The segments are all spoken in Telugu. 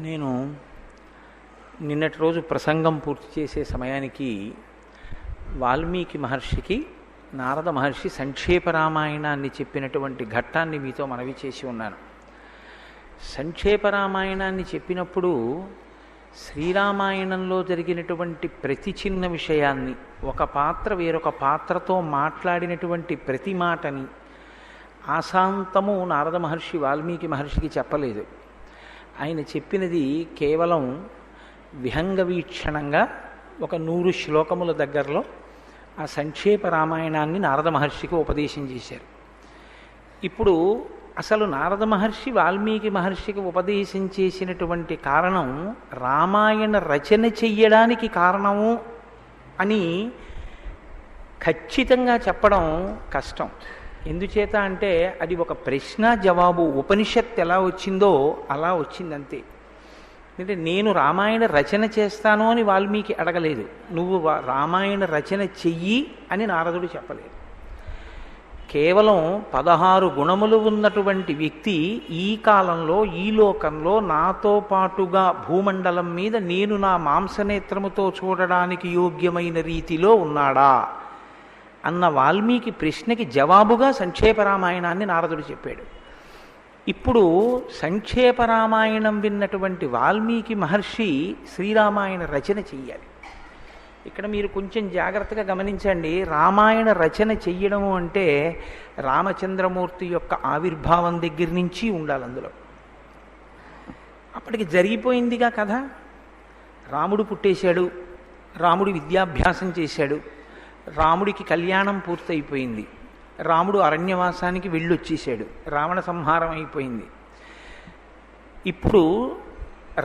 నేను నిన్నటి రోజు ప్రసంగం పూర్తి చేసే సమయానికి వాల్మీకి మహర్షికి నారద మహర్షి సంక్షేప రామాయణాన్ని చెప్పినటువంటి ఘట్టాన్ని మీతో మనవి చేసి ఉన్నాను. సంక్షేప రామాయణాన్ని చెప్పినప్పుడు శ్రీరామాయణంలో జరిగినటువంటి ప్రతి చిన్న విషయాన్ని, ఒక పాత్ర వేరొక పాత్రతో మాట్లాడినటువంటి ప్రతి మాటని ఆశాంతము నారద మహర్షి వాల్మీకి మహర్షికి చెప్పలేదు. ఆయన చెప్పినది కేవలం విహంగ వీక్షణంగా ఒక 100 శ్లోకముల దగ్గరలో ఆ సంక్షేప రామాయణాన్ని నారద మహర్షికి ఉపదేశం చేశారు. ఇప్పుడు అసలు నారద మహర్షి వాల్మీకి మహర్షికి ఉపదేశం చేసినటువంటి కారణం రామాయణ రచన చెయ్యడానికి కారణము అని ఖచ్చితంగా చెప్పడం కష్టం. ఎందుచేత అంటే అది ఒక ప్రశ్న జవాబు, ఉపనిషత్తు ఎలా వచ్చిందో అలా వచ్చిందంతే. అంటే నేను రామాయణ రచన చేస్తాను అని వాల్మీకి అడగలేదు, నువ్వు రామాయణ రచన చెయ్యి అని నారదుడు చెప్పలేదు. కేవలం 16 గుణములు ఉన్నటువంటి వ్యక్తి ఈ కాలంలో ఈ లోకంలో నాతో పాటుగా భూమండలం మీద నేను నా మాంసనేత్రముతో చూడడానికి యోగ్యమైన రీతిలో ఉన్నాడా అన్న వాల్మీకి ప్రశ్నకి జవాబుగా సంక్షేప రామాయణాన్ని నారదుడు చెప్పాడు. ఇప్పుడు సంక్షేప రామాయణం విన్నటువంటి వాల్మీకి మహర్షి శ్రీరామాయణ రచన చెయ్యాలి. ఇక్కడ మీరు కొంచెం జాగ్రత్తగా గమనించండి. రామాయణ రచన చెయ్యడము అంటే రామచంద్రమూర్తి యొక్క ఆవిర్భావం దగ్గర నుంచి ఉండాలి. అందులో అప్పటికి జరిగిపోయిందిగా కథ. రాముడు పుట్టేశాడు, రాముడు విద్యాభ్యాసం చేశాడు, రాముడికి కళ్యాణం పూర్తయిపోయింది, రాముడు అరణ్యవాసానికి వెళ్ళొచ్చేశాడు, రావణ సంహారం అయిపోయింది. ఇప్పుడు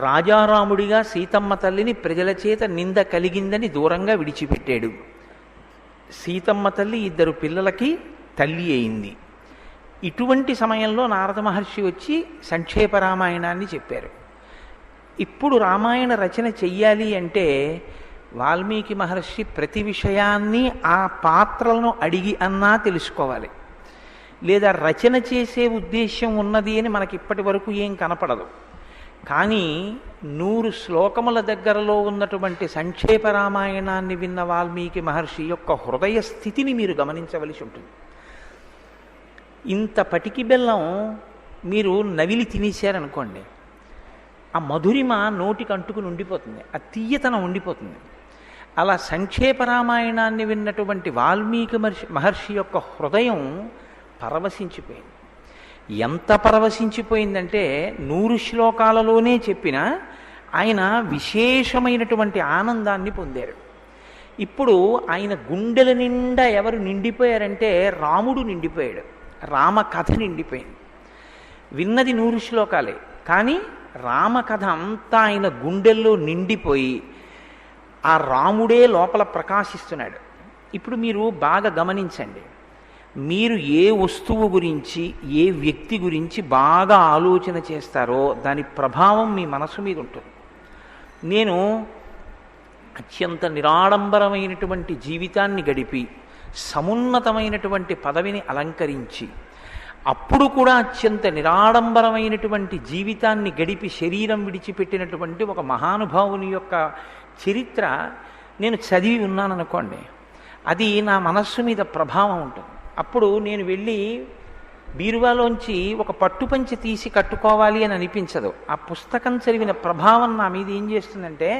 రాజారాముడిగా సీతమ్మ తల్లిని ప్రజల చేత నింద కలిగిందని దూరంగా విడిచిపెట్టాడు. సీతమ్మ తల్లి 2 పిల్లలకి తల్లి అయింది. ఇటువంటి సమయంలో నారద మహర్షి వచ్చి సంక్షేప రామాయణాన్ని చెప్పారు. ఇప్పుడు రామాయణ రచన చెయ్యాలి అంటే వాల్మీకి మహర్షి ప్రతి విషయాన్ని ఆ పాత్రలను అడిగి అన్నా తెలుసుకోవాలి. లేదా రచన చేసే ఉద్దేశ్యం ఉన్నది అని మనకి ఇప్పటి వరకు ఏం కనపడదు. కానీ 100 శ్లోకముల దగ్గరలో ఉన్నటువంటి సంక్షేప రామాయణాన్ని విన్న వాల్మీకి మహర్షి యొక్క హృదయ స్థితిని మీరు గమనించవలసి ఉంటుంది. ఇంత పటికి బెల్లం మీరు నవిలి తినేశారనుకోండి, ఆ మధురిమ నోటికి అంటుకుని ఉండిపోతుంది, ఆ తీయతనం ఉండిపోతుంది. అలా సంక్షేప రామాయణాన్ని విన్నటువంటి వాల్మీకి మహర్షి యొక్క హృదయం పరవశించిపోయింది. ఎంత పరవశించిపోయిందంటే 100 శ్లోకాలలోనే చెప్పిన ఆయన విశేషమైనటువంటి ఆనందాన్ని పొందారు. ఇప్పుడు ఆయన గుండెల నిండా ఎవరు నిండిపోయారంటే రాముడు నిండిపోయాడు, రామకథ నిండిపోయింది. విన్నది 100 శ్లోకాలే, కానీ రామకథ అంతా ఆయన గుండెల్లో నిండిపోయి ఆ రాముడే లోపల ప్రకాశిస్తున్నాడు. ఇప్పుడు మీరు బాగా గమనించండి. మీరు ఏ వస్తువు గురించి, ఏ వ్యక్తి గురించి బాగా ఆలోచన చేస్తారో దాని ప్రభావం మీ మనసు మీద ఉంటుంది. నేను అత్యంత నిరాడంబరమైనటువంటి జీవితాన్ని గడిపి సమున్నతమైనటువంటి పదవిని అలంకరించి అప్పుడు కూడా అత్యంత నిరాడంబరమైనటువంటి జీవితాన్ని గడిపి శరీరం విడిచిపెట్టినటువంటి ఒక మహానుభావుని యొక్క చరిత్ర నేను చదివి ఉన్నాననుకోండి, అది నా మనస్సు మీద ప్రభావం ఉంటుంది. అప్పుడు నేను వెళ్ళి బీరువాలోంచి ఒక పట్టుపంచి తీసి కట్టుకోవాలి అని అనిపించదు. ఆ పుస్తకం చదివిన ప్రభావం నా మీద ఏం చేస్తుందంటే,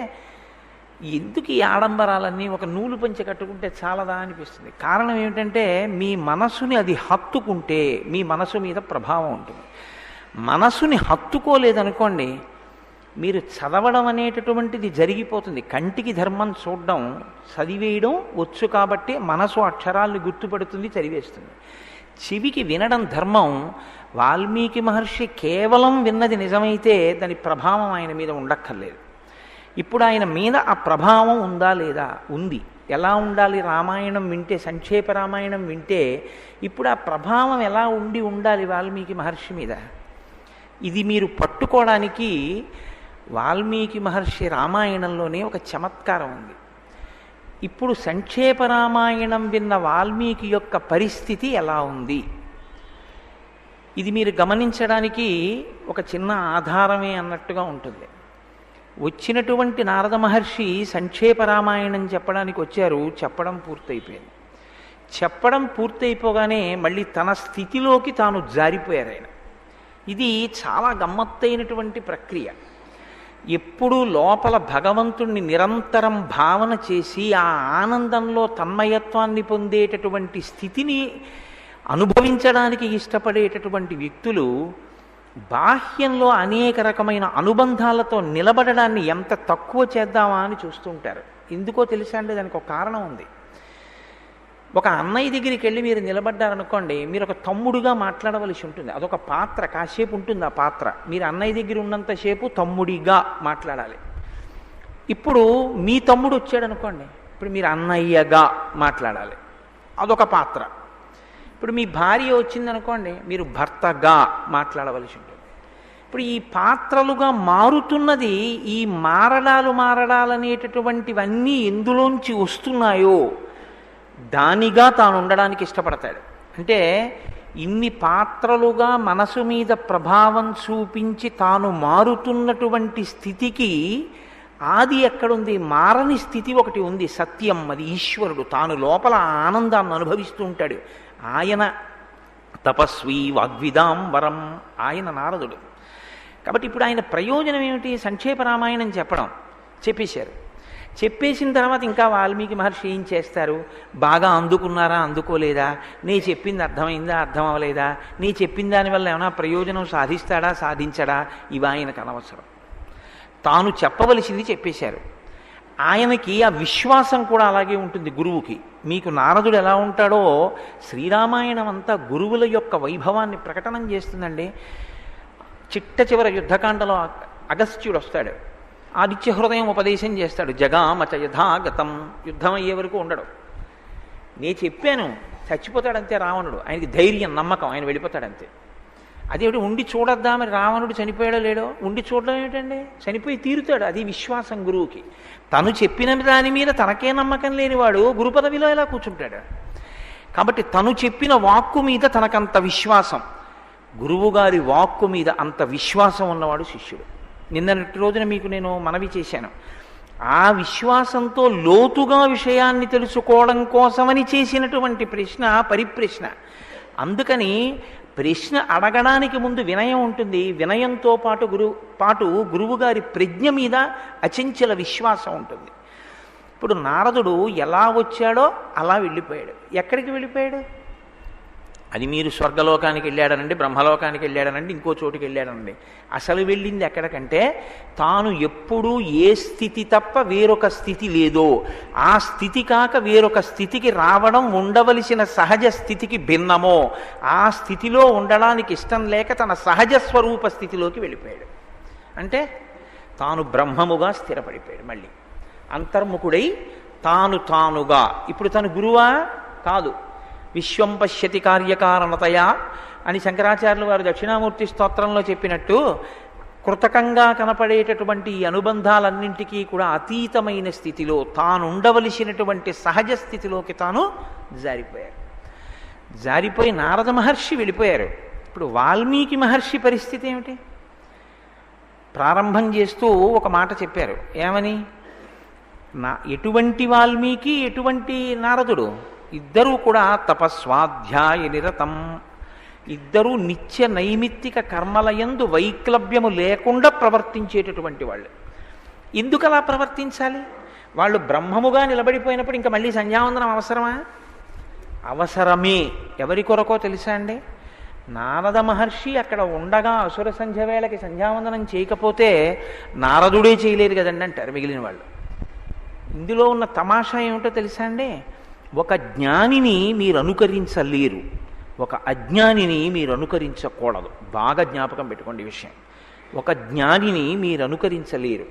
ఎందుకు ఈ ఆడంబరాలన్నీ, ఒక నూలు పంచె కట్టుకుంటే చాలదా అనిపిస్తుంది. కారణం ఏమిటంటే మీ మనసుని అది హత్తుకుంటే మీ మనసు మీద ప్రభావం ఉంటుంది. మనసుని హత్తుకోలేదనుకోండి, మీరు చదవడం అనేటటువంటిది జరిగిపోతుంది. కంటికి ధర్మం చూడడం, చదివేయడం వచ్చు కాబట్టి మనసు అక్షరాల్ని గుర్తుపడుతుంది, చదివేస్తుంది. చెవికి వినడం ధర్మం. వాల్మీకి మహర్షి కేవలం విన్నది నిజమైతే దాని ప్రభావం ఆయన మీద ఉండక్కర్లేదు. ఇప్పుడు ఆయన మీద ఆ ప్రభావం ఉందా లేదా? ఉంది. ఎలా ఉండాలి? రామాయణం వింటే, సంక్షేప రామాయణం వింటే ఇప్పుడు ఆ ప్రభావం ఎలా ఉండాలి వాల్మీకి మహర్షి మీద? ఇది మీరు పట్టుకోవడానికి వాల్మీకి మహర్షి రామాయణంలోనే ఒక చమత్కారం ఉంది. ఇప్పుడు సంక్షేప రామాయణం విన్న వాల్మీకి యొక్క పరిస్థితి ఎలా ఉంది? ఇది మీరు గమనించడానికి ఒక చిన్న ఆధారమే అన్నట్టుగా ఉంటుంది. వచ్చినటువంటి నారద మహర్షి సంక్షేప రామాయణం చెప్పడానికి వచ్చారు. చెప్పడం పూర్తయిపోయింది. చెప్పడం పూర్తయిపోగానే మళ్ళీ తన స్థితిలోకి తాను జారిపోయారు ఆయన. ఇది చాలా గమ్మత్తైనటువంటి ప్రక్రియ. ఎప్పుడూ లోపల భగవంతుణ్ణి నిరంతరం భావన చేసి ఆ ఆనందంలో తన్మయత్వాన్ని పొందేటటువంటి స్థితిని అనుభవించడానికి ఇష్టపడేటటువంటి వ్యక్తులు బాహ్యంలో అనేక రకమైన అనుబంధాలతో నిలబడడాన్ని ఎంత తక్కువ చేద్దామా అని చూస్తుంటారు. ఎందుకో తెలుసా అండి? దానికి ఒక కారణం ఉంది. ఒక అన్నయ్య దగ్గరికి వెళ్ళి మీరు నిలబడ్డారనుకోండి, మీరు ఒక తమ్ముడుగా మాట్లాడవలసి ఉంటుంది. అదొక పాత్ర, కాసేపు ఉంటుంది ఆ పాత్ర. మీరు అన్నయ్య దగ్గర ఉన్నంతసేపు తమ్ముడిగా మాట్లాడాలి. ఇప్పుడు మీ తమ్ముడు వచ్చాడు అనుకోండి, ఇప్పుడు మీరు అన్నయ్యగా మాట్లాడాలి. అదొక పాత్ర. ఇప్పుడు మీ భార్య వచ్చిందనుకోండి, మీరు భర్తగా మాట్లాడవలసి ఉంటుంది. ఇప్పుడు ఈ పాత్రలుగా మారుతున్నది, ఈ మారడాలనేటటువంటివన్నీ ఎందులోంచి వస్తున్నాయో దానిగా తాను ఉండడానికి ఇష్టపడతాడు. అంటే ఇన్ని పాత్రలుగా మనసు మీద ప్రభావం చూపించి తాను మారుతున్నటువంటి స్థితికి ఆది ఎక్కడుంది? మారని స్థితి ఒకటి ఉంది, సత్యం. అది ఈశ్వరుడు. తాను లోపల ఆనందాన్ని అనుభవిస్తూ ఉంటాడు. ఆయన తపస్వి వాగ్విదాం వరం, ఆయన నారదుడు. కాబట్టి ఇప్పుడు ఆయన ప్రయోజనం ఏమిటి? సంక్షేప రామాయణం చెప్పడం. చెప్పేశారు. చెప్పేసిన తర్వాత ఇంకా వాల్మీకి మహర్షి ఏం చేస్తారు? బాగా అందుకున్నారా, అందుకోలేదా, నీ చెప్పింది అర్థమైందా, అర్థం అవ్వలేదా, నీ చెప్పిన దానివల్ల ఏమైనా ప్రయోజనం సాధిస్తాడా, సాధించడా, ఇవి ఆయనకు అనవసరం. తాను చెప్పవలసింది చెప్పేశారు. ఆయనకి ఆ విశ్వాసం కూడా అలాగే ఉంటుంది గురువుకి. మీకు నారదుడు ఎలా ఉంటాడో శ్రీరామాయణం అంతా గురువుల యొక్క వైభవాన్ని ప్రకటనం చేస్తుందండి. చిట్ట చివర యుద్ధకాండలో అగస్త్యుడు వస్తాడు. ఆదిత్య హృదయం ఉపదేశం చేస్తాడు. జగామచ యథాగతం. యుద్ధం అయ్యే వరకు ఉండడు. నేను చెప్పాను, చచ్చిపోతాడంతే రావణుడు. ఆయనకి ధైర్యం, నమ్మకం, ఆయన వెళ్ళిపోతాడంతే. అదేమిటి ఉండి చూడొద్దా? మరి రావణుడు చనిపోయాడో లేడో? ఉండి చూడడం ఏమిటండి? చనిపోయి తీరుతాడు. అది విశ్వాసం గురువుకి. తను చెప్పిన దాని మీద తనకే నమ్మకం లేనివాడు గురు పదవిలో ఎలా కూర్చుంటాడు? కాబట్టి తను చెప్పిన వాక్కు మీద తనకంత విశ్వాసం, గురువుగారి వాక్కు మీద అంత విశ్వాసం ఉన్నవాడు శిష్యుడు. నిన్నటి రోజున మీకు నేను మనవి చేశాను. ఆ విశ్వాసంతో లోతుగా విషయాన్ని తెలుసుకోవడం కోసమని చేసినటువంటి ప్రశ్న పరిప్రశ్న. అందుకని ప్రశ్న అడగడానికి ముందు వినయం ఉంటుంది. వినయంతో పాటు గురువుగారి ప్రజ్ఞ మీద అచంచల విశ్వాసం ఉంటుంది. ఇప్పుడు నారదుడు ఎలా వచ్చాడో అలా వెళ్ళిపోయాడు. ఎక్కడికి వెళ్ళిపోయాడు? అది మీరు స్వర్గలోకానికి వెళ్ళాడనండి, బ్రహ్మలోకానికి వెళ్ళాడనండి, ఇంకో చోటుకి వెళ్ళాడనండి. అసలు వెళ్ళింది ఎక్కడికంటే తాను ఎప్పుడూ ఏ స్థితి తప్ప వేరొక స్థితి లేదో ఆ స్థితి కాక వేరొక స్థితికి రావడం ఉండవలసిన సహజ స్థితికి భిన్నమో ఆ స్థితిలో ఉండడానికి ఇష్టం లేక తన సహజ స్వరూప స్థితిలోకి వెళ్ళిపోయాడు. అంటే తాను బ్రహ్మముగా స్థిరపడిపోయాడు. మళ్ళీ అంతర్ముఖుడై తానుగా. ఇప్పుడు తను గురువా? కాదు. విశ్వం పశ్యతి కార్యకారణతయా అని శంకరాచార్యులు వారు దక్షిణామూర్తి స్తోత్రంలో చెప్పినట్టు కృతకంగా కనపడేటటువంటి ఈ అనుబంధాలన్నింటికీ కూడా అతీతమైన స్థితిలో తాను ఉండవలసినటువంటి సహజ స్థితిలోకి తాను జారిపోయారు. జారిపోయి నారద మహర్షి వెళ్ళిపోయారు. ఇప్పుడు వాల్మీకి మహర్షి పరిస్థితి ఏమిటి? ప్రారంభం చేస్తూ ఒక మాట చెప్పారు. ఏమని? ఎటువంటి వాల్మీకి, ఎటువంటి నారదుడు? ఇద్దరూ కూడా తపస్వాధ్యాయ నిరతం. ఇద్దరూ నిత్య నైమిత్తిక కర్మలయందు వైక్లభ్యము లేకుండా ప్రవర్తించేటటువంటి వాళ్ళు. ఎందుకు అలా ప్రవర్తించాలి? వాళ్ళు బ్రహ్మముగా నిలబడిపోయినప్పుడు ఇంకా మళ్ళీ సంధ్యావందనం అవసరమా? అవసరమే. ఎవరి కొరకో తెలుసా అండి? నారద మహర్షి అక్కడ ఉండగా అసుర సంధ్య వేళకి సంధ్యావందనం చేయకపోతే నారదుడే చేయలేదు కదండి అంటారు మిగిలిన వాళ్ళు. ఇందులో ఉన్న తమాషా ఏమిటో తెలుసా అండి? ఒక జ్ఞానిని మీరు అనుకరించలేరు, ఒక అజ్ఞానిని మీరు అనుకరించకూడదు. బాగా జ్ఞాపకం పెట్టుకోండి ఈ విషయం. ఒక జ్ఞానిని మీరు అనుకరించలేరు.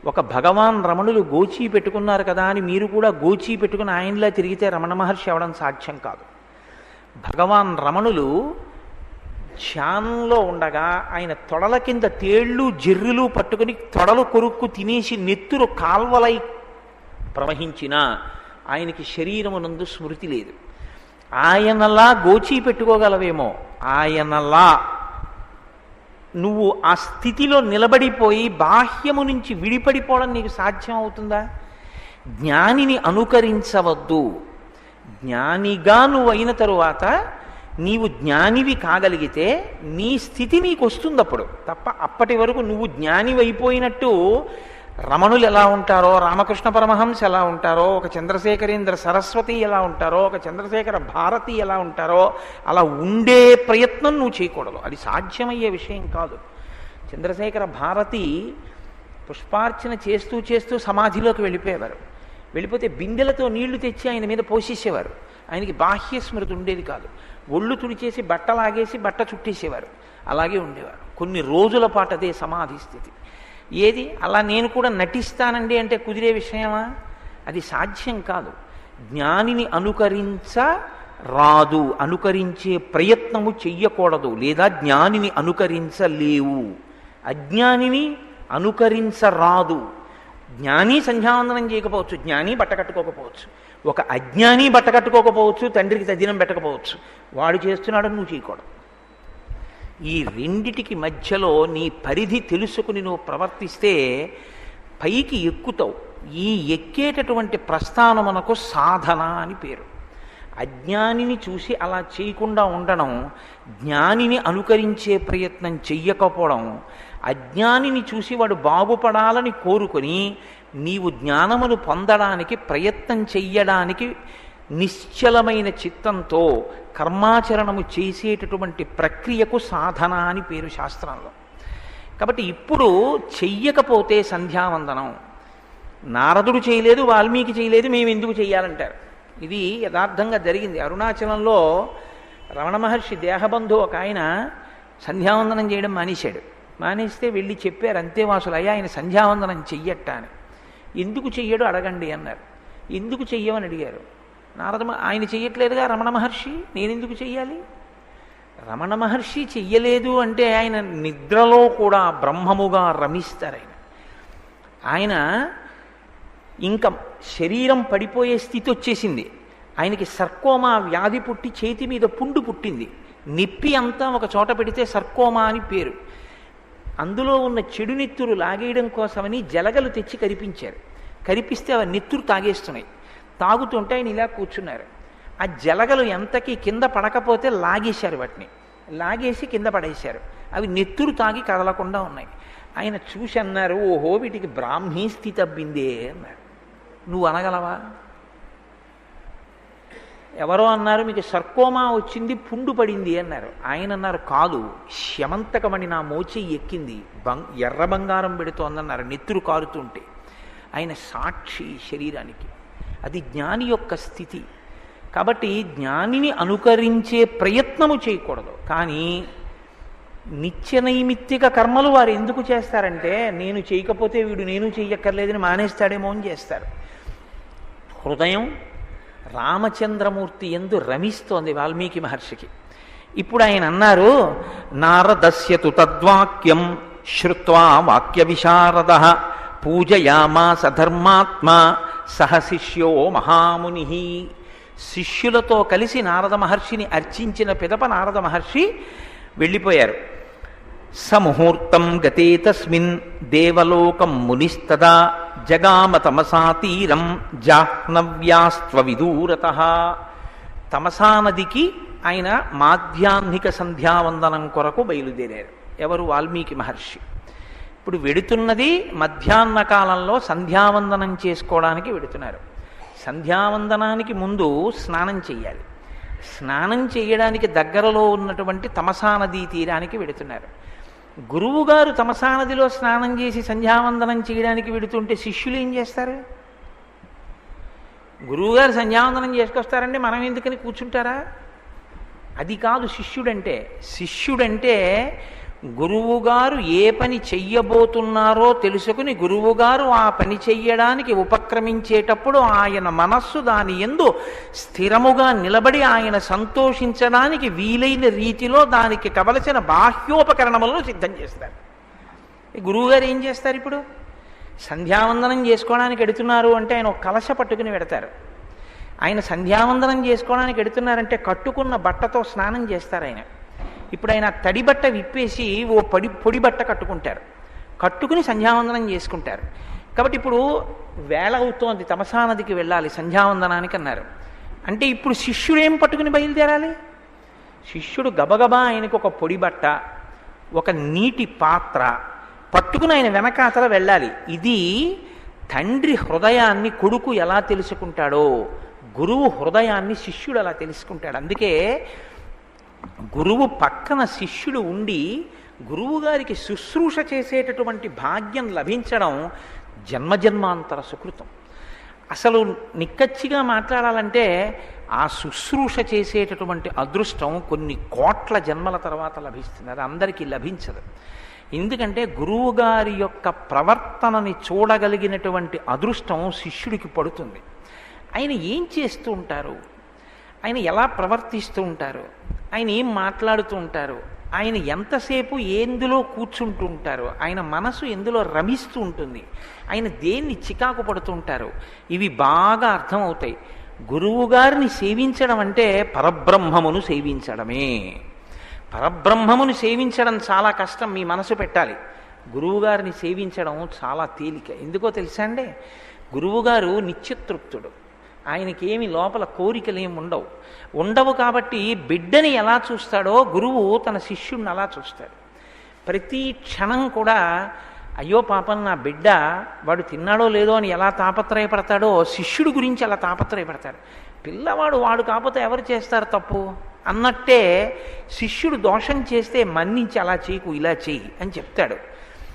ఒక భగవాన్ రమణులు గోచీ పెట్టుకున్నారు కదా అని మీరు కూడా గోచీ పెట్టుకుని ఆయనలా తిరిగితే రమణ మహర్షి అవడం సాధ్యం కాదు. భగవాన్ రమణులు ధ్యానంలో ఉండగా ఆయన తొడల కింద తేళ్ళు జెర్రులు పట్టుకుని తొడలు కొరుక్కు తినేసి నెత్తురు కాల్వలై ప్రవహించిన ఆయనకి శరీరమునందు స్మృతి లేదు. ఆయనలా గోచీ పెట్టుకోగలవేమో, ఆయనలా నువ్వు ఆ స్థితిలో నిలబడిపోయి బాహ్యము నుంచి విడిపడిపోవడం నీకు సాధ్యం అవుతుందా? జ్ఞానిని అనుకరించవద్దు. జ్ఞానిగా నువ్వు అయిన తరువాత నీవు జ్ఞానివి కాగలిగితే నీ స్థితి నీకు వస్తుంది అప్పుడు తప్ప. అప్పటి వరకు నువ్వు జ్ఞానివైపోయినట్టు రమణులు ఎలా ఉంటారో, రామకృష్ణ పరమహంస ఎలా ఉంటారో, ఒక చంద్రశేఖరేంద్ర సరస్వతి ఎలా ఉంటారో, ఒక చంద్రశేఖర భారతి ఎలా ఉంటారో అలా ఉండే ప్రయత్నం నువ్వు చేయకూడదు. అది సాధ్యమయ్యే విషయం కాదు. చంద్రశేఖర భారతి పుష్పార్చన చేస్తూ చేస్తూ సమాధిలోకి వెళ్ళిపోయేవారు. వెళ్ళిపోతే బిందెలతో నీళ్లు తెచ్చి ఆయన మీద పోసేసేవారు. ఆయనకి బాహ్య స్మృతి ఉండేది కాదు. ఒళ్ళు తుడిచేసి బట్టలాగేసి బట్ట చుట్టేసేవారు. అలాగే ఉండేవారు కొన్ని రోజుల పాటు. అదే సమాధి స్థితి. ఏది అలా నేను కూడా నటిస్తానండి అంటే కుదిరే విషయమా? అది సాధ్యం కాదు. జ్ఞానిని అనుకరించరాదు, అనుకరించే ప్రయత్నము చెయ్యకూడదు, లేదా జ్ఞానిని అనుకరించలేవు. అజ్ఞానిని అనుకరించరాదు. జ్ఞాని సంధ్యావందనం చేయకపోవచ్చు, జ్ఞాని బట్ట కట్టుకోకపోవచ్చు, ఒక అజ్ఞాని బట్ట కట్టుకోకపోవచ్చు, తండ్రికి తద్దినం పెట్టకపోవచ్చు. వాడు చేస్తున్నాడని నువ్వు చేయకూడదు. ఈ రెండిటికి మధ్యలో నీ పరిధి తెలుసుకుని నువ్వు ప్రవర్తిస్తే పైకి ఎక్కుతావు. ఈ ఎక్కేటటువంటి ప్రస్థానమునకు సాధన అని పేరు. అజ్ఞానిని చూసి అలా చేయకుండా ఉండడం, జ్ఞానిని అనుకరించే ప్రయత్నం చెయ్యకపోవడం, అజ్ఞానిని చూసి వాడు బాగుపడాలని కోరుకొని నీవు జ్ఞానమును పొందడానికి ప్రయత్నం చెయ్యడానికి నిశ్చలమైన చిత్తంతో కర్మాచరణము చేసేటటువంటి ప్రక్రియకు సాధన అని పేరు శాస్త్రంలో. కాబట్టి ఇప్పుడు చెయ్యకపోతే సంధ్యావందనం నారదుడు చేయలేదు, వాల్మీకి చేయలేదు, మేము ఎందుకు చెయ్యాలంటారు. ఇది యథార్థంగా జరిగింది. అరుణాచలంలో రమణ మహర్షి దేహబంధు ఒక ఆయన సంధ్యావందనం చేయడం మానేశాడు. మానేస్తే వెళ్ళి చెప్పారు అంతేవాసులు, అయ్యా ఆయన సంధ్యావందనం చెయ్యట్ట అని. ఎందుకు చెయ్యడు అడగండి అన్నారు. ఎందుకు చెయ్యమని అడిగారు. ఆయన చెయ్యట్లేదుగా రమణ మహర్షి, నేనెందుకు చెయ్యాలి? రమణ మహర్షి చెయ్యలేదు అంటే ఆయన నిద్రలో కూడా బ్రహ్మముగా రమిస్తారు. ఆయన ఇంకా శరీరం పడిపోయే స్థితి వచ్చేసింది. ఆయనకి సర్కోమా వ్యాధి పుట్టి చేతి మీద పుండు పుట్టింది. నిప్పి అంతా ఒక చోట పెడితే సర్కోమా అని పేరు. అందులో ఉన్న చెడు నెత్తురు లాగేయడం కోసమని జలగలు తెచ్చి కరిపించారు. కరిపిస్తే అవి నెత్తురు తాగేస్తున్నాయి. తాగుతుంటే ఆయన ఇలా కూర్చున్నారు. ఆ జలగలు ఎంతకీ కింద పడకపోతే లాగేశారు, వాటిని లాగేసి కింద పడేశారు. అవి నెత్తురు తాగి కదలకుండా ఉన్నాయి. ఆయన చూసి అన్నారు, ఓహో వీటికి బ్రాహ్మీ స్థితి అబ్బిందే అన్నారు. నువ్వు అనగలవా? ఎవరో అన్నారు మీకు సర్కోమా వచ్చింది, పుండు పడింది అన్నారు. ఆయన అన్నారు కాదు, శమంతకమని నా మోచి ఎక్కింది, ఎర్ర బంగారం పెడుతోందన్నారు నెత్తురు కారుతుంటే. ఆయన సాక్షి శరీరానికి. అది జ్ఞాని యొక్క స్థితి. కాబట్టి జ్ఞానిని అనుకరించే ప్రయత్నము చేయకూడదు. కానీ నిత్యనైమిత్తిక కర్మలు వారు ఎందుకు చేస్తారంటే నేను చేయకపోతే వీడు నేను చెయ్యక్కర్లేదని మానేస్తాడేమో అని చేస్తారు. హృదయం రామచంద్రమూర్తి యందు రమిస్తోంది వాల్మీకి మహర్షికి. ఇప్పుడు ఆయన అన్నారు, నారదస్యతు తద్వాక్యం శ్రుత్వా వాక్య విశారద పూజయామాస ధర్మాత్మా సహ శిష్యో మహాముని. శిష్యులతో కలిసి నారద మహర్షిని అర్చించిన పిదప నారద మహర్షి వెళ్ళిపోయారు. సముహూర్తం గతే తస్మిన్ దేవలోకం మునిస్తదా జగామ తమసా తీరం జాహ్నవ్యాస్త్వ విదూరతః. తమసా నదికి ఆయన మాధ్యాహ్నిక సంధ్యావందనం కొరకు బయలుదేరారు. ఎవరు? వాల్మీకి మహర్షి. ఇప్పుడు వెడుతున్నది మధ్యాహ్న కాలంలో సంధ్యావందనం చేసుకోవడానికి వెడుతున్నారు. సంధ్యావందనానికి ముందు స్నానం చెయ్యాలి. స్నానం చేయడానికి దగ్గరలో ఉన్నటువంటి తమసా నదీ తీరానికి వెడుతున్నారు. గురువుగారు తమసా నదిలో స్నానం చేసి సంధ్యావందనం చేయడానికి వెడుతుంటే శిష్యులు ఏం చేస్తారు? గురువుగారు సంధ్యావందనం చేసుకొస్తారంటే మనం ఎందుకని కూర్చుంటారా? అది కాదు శిష్యుడంటే. శిష్యుడంటే గురువుగారు ఏ పని చెయ్యబోతున్నారో తెలుసుకుని గురువుగారు ఆ పని చెయ్యడానికి ఉపక్రమించేటప్పుడు ఆయన మనస్సు దాని యందు స్థిరముగా నిలబడి ఆయన సంతోషించడానికి వీలైన రీతిలో దానికి కావలసిన బాహ్యోపకరణములను సిద్ధం చేస్తారు. గురువుగారు ఏం చేస్తారు? ఇప్పుడు సంధ్యావందనం చేసుకోవడానికి ఎడుతున్నారు అంటే ఆయన ఒక కలశ పట్టుకుని పెడతారు. ఆయన సంధ్యావందనం చేసుకోవడానికి ఎడుతున్నారంటే కట్టుకున్న బట్టతో స్నానం చేస్తారు. ఆయన ఇప్పుడు ఆయన తడిబట్ట విప్పేసి ఓ పొడి బట్ట కట్టుకుంటారు, కట్టుకుని సంధ్యావందనం చేసుకుంటారు. కాబట్టి ఇప్పుడు వేళ అవుతోంది, తమసా నదికి వెళ్ళాలి సంధ్యావందనానికి అన్నారు. అంటే ఇప్పుడు శిష్యుడు ఏం పట్టుకుని బయలుదేరాలి? శిష్యుడు గబగబా ఆయనకు ఒక పొడి బట్ట, ఒక నీటి పాత్ర పట్టుకుని ఆయన వెనకాతల వెళ్ళాలి. ఇది తండ్రి హృదయాన్ని కొడుకు ఎలా తెలుసుకుంటాడో గురువు హృదయాన్ని శిష్యుడు అలా తెలుసుకుంటాడు. అందుకే గురువు పక్కన శిష్యుడు ఉండి గురువు గారికి శుశ్రూష చేసేటటువంటి భాగ్యం లభించడం జన్మజన్మాంతర సుకృతం. అసలు నిక్కచ్చిగా మాట్లాడాలంటే ఆ శుశ్రూష చేసేటటువంటి అదృష్టం కొన్ని కోట్ల జన్మల తర్వాత లభిస్తుంది, అది అందరికీ లభించదు. ఎందుకంటే గురువుగారి యొక్క ప్రవర్తనని చూడగలిగినటువంటి అదృష్టం శిష్యుడికి పడుతుంది. ఆయన ఏం చేస్తూ ఉంటారు, ఆయన ఎలా ప్రవర్తిస్తూ ఉంటారు, ఆయన ఏం మాట్లాడుతూ ఉంటారు, ఆయన ఎంతసేపు ఎందులో కూర్చుంటూ ఉంటారు, ఆయన మనసు ఎందులో రమిస్తూ ఉంటుంది, ఆయన దేన్ని చికాకు పడుతూ ఉంటారు, ఇవి బాగా అర్థమవుతాయి. గురువుగారిని సేవించడం అంటే పరబ్రహ్మమును సేవించడమే. పరబ్రహ్మమును సేవించడం చాలా కష్టం, మీ మనసు పెట్టాలి. గురువుగారిని సేవించడం చాలా తేలిక. ఎందుకో తెలుసా అండి? గురువుగారు నిత్యతృప్తుడు, ఆయనకి ఏమి లోపల కోరికలేమి ఉండవు కాబట్టి బిడ్డని ఎలా చూస్తాడో గురువు తన శిష్యుడిని అలా చూస్తాడు. ప్రతి క్షణం కూడా అయ్యో పాపం నా బిడ్డ వాడు తిన్నాడో లేదో అని ఎలా తాపత్రయపడతాడో శిష్యుడి గురించి అలా తాపత్రయపడతాడు. పిల్లవాడు వాడు కాకపోతే ఎవరు చేస్తారు తప్పు అన్నట్టే శిష్యుడు దోషం చేస్తే మన్నించి అలా చేయకు ఇలా చేయి అని చెప్తాడు.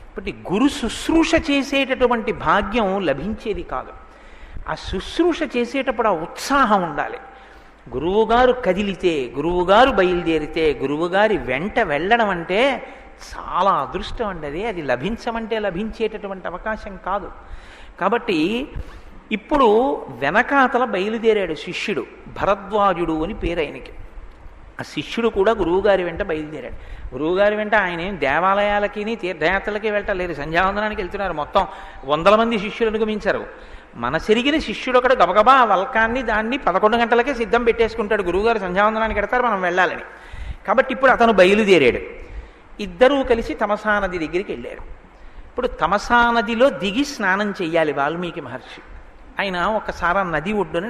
కాబట్టి గురు శుశ్రూష చేసేటటువంటి భాగ్యం లభించేది కాదు. ఆ శుశ్రూష చేసేటప్పుడు ఆ ఉత్సాహం ఉండాలి. గురువుగారు కదిలితే, గురువుగారు బయలుదేరితే, గురువుగారి వెంట వెళ్ళడం అంటే చాలా అదృష్టం అండి. అది లభించమంటే లభించేటటువంటి అవకాశం కాదు. కాబట్టి ఇప్పుడు వెనకాతల బయలుదేరాడు శిష్యుడు, భరద్వాజుడు అని పేరు ఆయనకి. ఆ శిష్యుడు కూడా గురువుగారి వెంట బయలుదేరాడు. గురువుగారి వెంట ఆయన ఏం దేవాలయాలకి తీర్థయాత్రలకి వెళ్ళటలేదు, సంధ్యావందనానికి వెళ్తున్నారు. మొత్తం 100 మంది శిష్యులు అనుగమించారు. మనసెరిగిన శిష్యుడు ఒకడు గబగబా ఆ వల్కాన్ని దాన్ని 11 గంటలకే సిద్ధం పెట్టేసుకుంటాడు, గురువుగారు సంధ్యావందనానికి వెడతారు మనం వెళ్ళాలని. కాబట్టి ఇప్పుడు అతను బయలుదేరాడు. ఇద్దరూ కలిసి తమసా నది దగ్గరికి వెళ్ళారు. ఇప్పుడు తమసా నదిలో దిగి స్నానం చెయ్యాలి వాల్మీకి మహర్షి. ఆయన ఒకసారి నది ఒడ్డున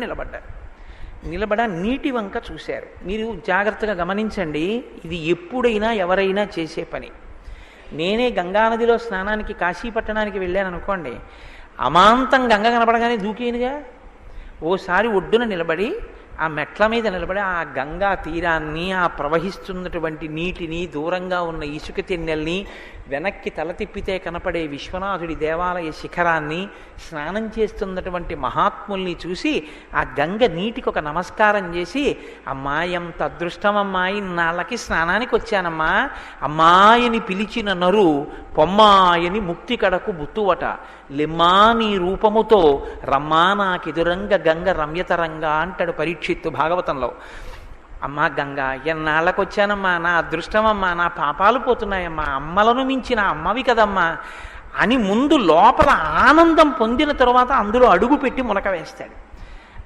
నిలబడ నీటి వంక చూశారు. మీరు జాగ్రత్తగా గమనించండి, ఇది ఎప్పుడైనా ఎవరైనా చేసే పని. నేనే గంగానదిలో స్నానానికి కాశీ పట్టణానికి వెళ్ళాను అనుకోండి, అమాంతం గంగ కనపడగానే దూకేనుగా. ఓసారి ఒడ్డున నిలబడి ఆ మెట్ల మీద నిలబడి ఆ గంగా తీరాన్ని, ఆ ప్రవహిస్తున్నటువంటి నీటిని, దూరంగా ఉన్న ఇసుక తిన్నెల్ని, వెనక్కి తల తిప్పితే కనపడే విశ్వనాథుడి దేవాలయ శిఖరాన్ని, స్నానం చేస్తున్నటువంటి మహాత్ముల్ని చూసి ఆ గంగ నీటికి ఒక నమస్కారం చేసి, అమ్మాయి ఎంత అదృష్టమమ్మాయి, నాళ్ళకి స్నానానికి వచ్చానమ్మా, అమ్మాయిని పిలిచిన నరు పొమ్మాయని ముక్తి కడకు బుత్తువట, లిమ్మా నీ రూపముతో రమ్మా నాకెదురంగ గంగ రమ్యతరంగా అంటాడు పరీక్షిత్తు భాగవతంలో. అమ్మా గంగా, ఎన్నాళ్ళకు వచ్చానమ్మా, నా అదృష్టమమ్మా, నా పాపాలు పోతున్నాయమ్మా, అమ్మలను మించిన అమ్మవి కదమ్మా అని ముందు లోపల ఆనందం పొందిన తరువాత అందులో అడుగు పెట్టి మునక వేస్తాడు.